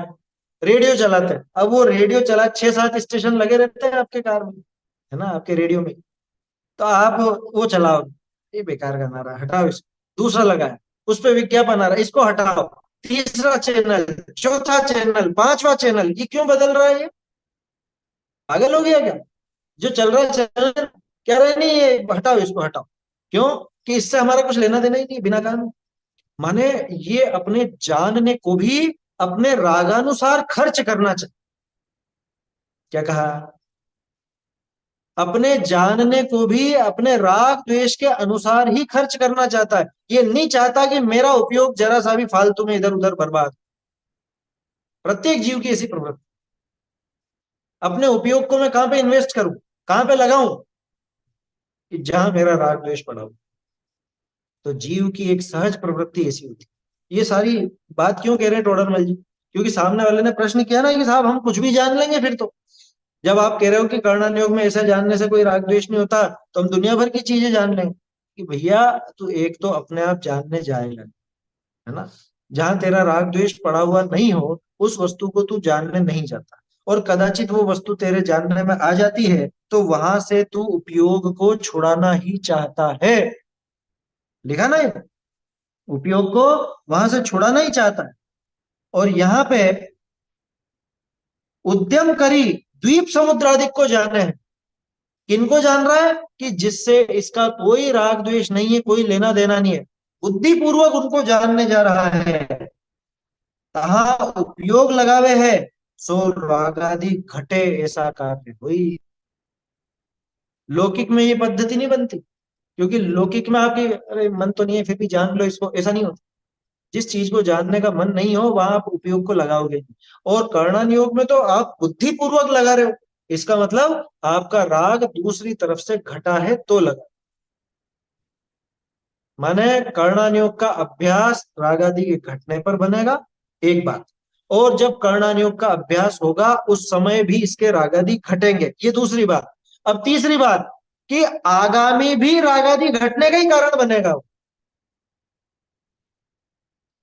रेडियो चलाते हैं। अब वो रेडियो चला, 6-7 स्टेशन लगे रहते हैं आपके कार में, है ना, आपके रेडियो में। तो आप वो चलाओ, ये बेकार का नारा, हटाओ इसको। दूसरा लगा है, उस पर विज्ञापन आ रहा है, इसको हटाओ। तीसरा चैनल, चौथा चैनल, पांचवा चैनल, ये क्यों बदल रहा है ये, पागल हो गया क्या। जो चल रहा है चल रहा है, कह रहे नहीं ये हटाओ, इसको हटाओ। क्यों, कि इससे हमारा कुछ लेना देना ही नहीं, बिना कारण। माने ये अपने जानने को भी अपने रागानुसार खर्च करना चाहिए। क्या कहा, अपने जानने को भी अपने राग द्वेष के अनुसार ही खर्च करना चाहता है। ये नहीं चाहता कि मेरा उपयोग जरा सा भी फालतू में इधर उधर बर्बाद। प्रत्येक जीव की ऐसी प्रवृत्ति, अपने उपयोग को मैं कहां पे इन्वेस्ट करूं, कहां पे लगाऊं, कि जहां मेरा राग द्वेष पड़ा हो। तो जीव की एक सहज प्रवृत्ति ऐसी होती है। ये सारी बात क्यों कह रहे हैं टोडरमल जी, क्योंकि सामने वाले ने प्रश्न किया ना कि साहब हम कुछ भी जान लेंगे फिर तो। जब आप कह रहे हो कि कर्णन योग में ऐसा जानने से कोई राग द्वेष नहीं होता, तो हम दुनिया भर की चीजें जान लेंगे। कि भैया, तू एक तो अपने आप जानने जाएगा, है ना। जहां तेरा राग द्वेष पड़ा हुआ नहीं हो, उस वस्तु को तू जानने नहीं जाता। और कदाचित वो वस्तु तेरे जानने में आ जाती है, तो वहां से तू उपयोग को छुड़ाना ही चाहता है। लिखा ना ये, उपयोग को वहां से छुड़ाना ही चाहता है। और यहाँ पे उद्यम करी द्वीप समुद्र आदि को जाने हैं। किनको जान रहा है, कि जिससे इसका कोई राग द्वेष नहीं है, कोई लेना देना नहीं है, बुद्धिपूर्वक उनको जानने जा रहा है। तहा उपयोग लगावे है, सो राग आदि घटे, ऐसा कार्य हुई। लौकिक में ये पद्धति नहीं बनती, क्योंकि लौकिक में आपकी, अरे मन तो नहीं है फिर भी जान लो इसको, ऐसा नहीं होता। जिस चीज को जानने का मन नहीं हो, वहां आप उपयोग को लगाओगे नहीं। और कर्णन योग में तो आप बुद्धिपूर्वक लगा रहे हो, इसका मतलब आपका राग दूसरी तरफ से घटा है तो लगा। माने कर्णन योग का अभ्यास राग आदि के घटने पर बनेगा, एक बात। और जब कर्णन योग का अभ्यास होगा उस समय भी इसके राग आदि घटेंगे, ये दूसरी बात। अब तीसरी बात, कि आगामी भी राग आदि घटने का ही कारण बनेगा।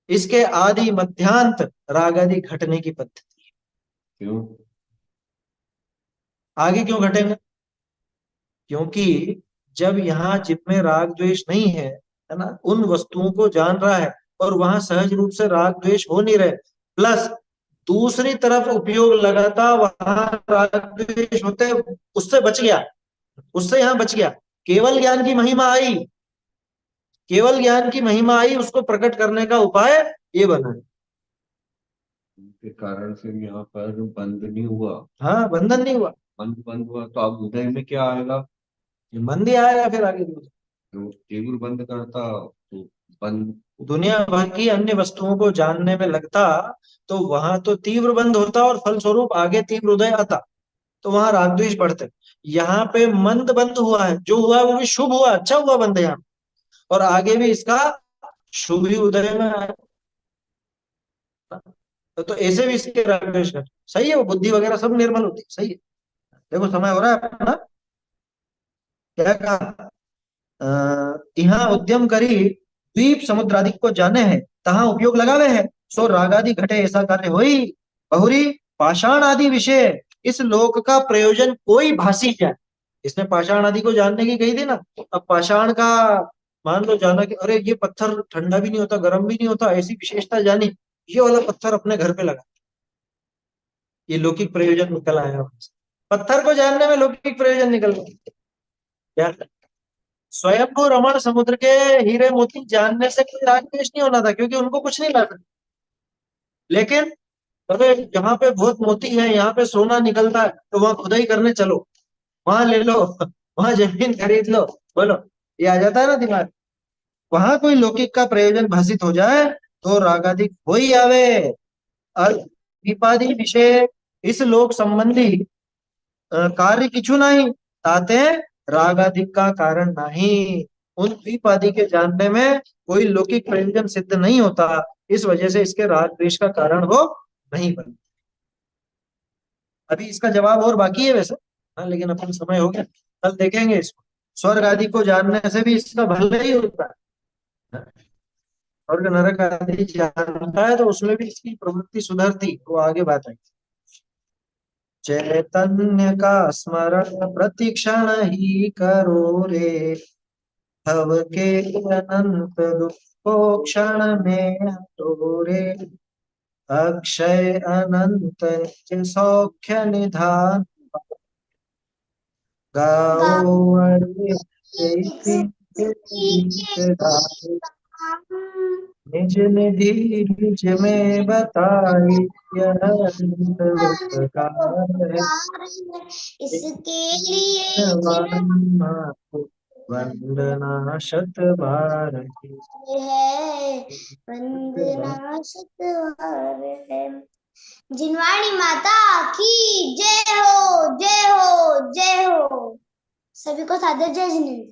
इसके आदि मध्यांत राग आदि घटने की पद्धति है। क्यों? आगे क्यों घटेंगे, क्योंकि जब यहाँ चित्त में राग द्वेष नहीं है ना, उन वस्तुओं को जान रहा है, और वहां सहज रूप से राग द्वेष हो नहीं रहे, प्लस दूसरी तरफ उपयोग लगाता वहां राग द्वेष होते, उससे बच गया, उससे यहाँ बच गया। केवल ज्ञान की महिमा आई, केवल ज्ञान की महिमा आई, उसको प्रकट करने का उपाय ये बना। के कारण से यहाँ पर बंद नहीं हुआ। हाँ, बंधन नहीं हुआ। बंद बंद हुआ तो अब उदय में क्या आएगा? मंदी आएगा फिर आगे भी। तो टेबल बंद करता तो बंद। दुनिया भर की अन्य वस्तुओं को जानने में लगता, तो वहां तो तीव्र बंद होता और फलस्वरूप आगे तीव्र उदय आता, तो वहां राग द्वेष बढ़ते। यहाँ पे मंद बंद हुआ है, जो हुआ है वो भी शुभ हुआ, अच्छा हुआ बंद यहाँ, और आगे भी इसका शुभ ही उदय में आएगा। तो ऐसे भी इसके राग द्वेष घट सही है, वो बुद्धि वगैरह सब निर्मल होती है, सही है। देखो समय हो रहा है अपना, क्या कहा, यहाँ उद्यम करी द्वीप समुद्र आदि को जाने हैं, तहाँ उपयोग लगावे है, सो रागादि घटे ऐसा कार्य होई। बहुरी पाषाण आदि विषय, इस लोक का प्रयोजन कोई भासी जाए। इसने पाषाण आदि को जानने की कही थी ना, अब पाषाण का मान लो जाना कि अरे ये पत्थर ठंडा भी नहीं होता गर्म भी नहीं होता, ऐसी विशेषता जानी, ये वाला पत्थर अपने घर पे लगा, ये लौकिक प्रयोजन निकल आया वहां से। पत्थर को जानने में लौकिक प्रयोजन निकल गया। क्या स्वयंभू रमण समुद्र के हीरे मोती जानने से कोई राग द्वेष नहीं होना था, क्योंकि उनको कुछ नहीं ला सकते। लेकिन अरे जहाँ पे बहुत मोती है, यहाँ पे सोना निकलता है, तो वहां खुदाई करने चलो, वहां ले लो, वहां जमीन खरीद लो, बोलो, ये आ जाता है ना दिमाग। वहां कोई लौकिक का प्रयोजन भाषित हो जाए तो रागादिक हो ही आवे। और विपादी विषय, इस लोक संबंधी कार्य किछु नहीं, ताते राग आदि का कारण नहीं। उन द्वीप आदि के जानने में कोई लौकिक प्रयोजन सिद्ध नहीं होता, इस वजह से इसके राग द्वेष का कारण वो नहीं बनता। अभी इसका जवाब और बाकी है वैसे, हाँ, लेकिन अपन समय हो गया, कल देखेंगे इसको। स्वर्ग आदि को जानने से भी इसका भला ही होता है, स्वर्ग नरक आदि जानता है तो उसमें भी इसकी प्रवृत्ति सुधरती, वो आगे बात है। चैतन्य का स्मरण प्रतिक्षण ही करो रे, भव के अनंत दुखो क्षण में हटो रे, अक्षय अनंत नित्य सौख्य निधान, गाओ अरे जैसी गीत गाए, निज निधि निज में बताई, यह अनंत उपकार है, इसके लिए वंदना शत बार की। है वंदना सतवार है। जिनवाणी माता की जय हो, जय हो, जय हो। सभी को सादर जय जिनेन्द्र।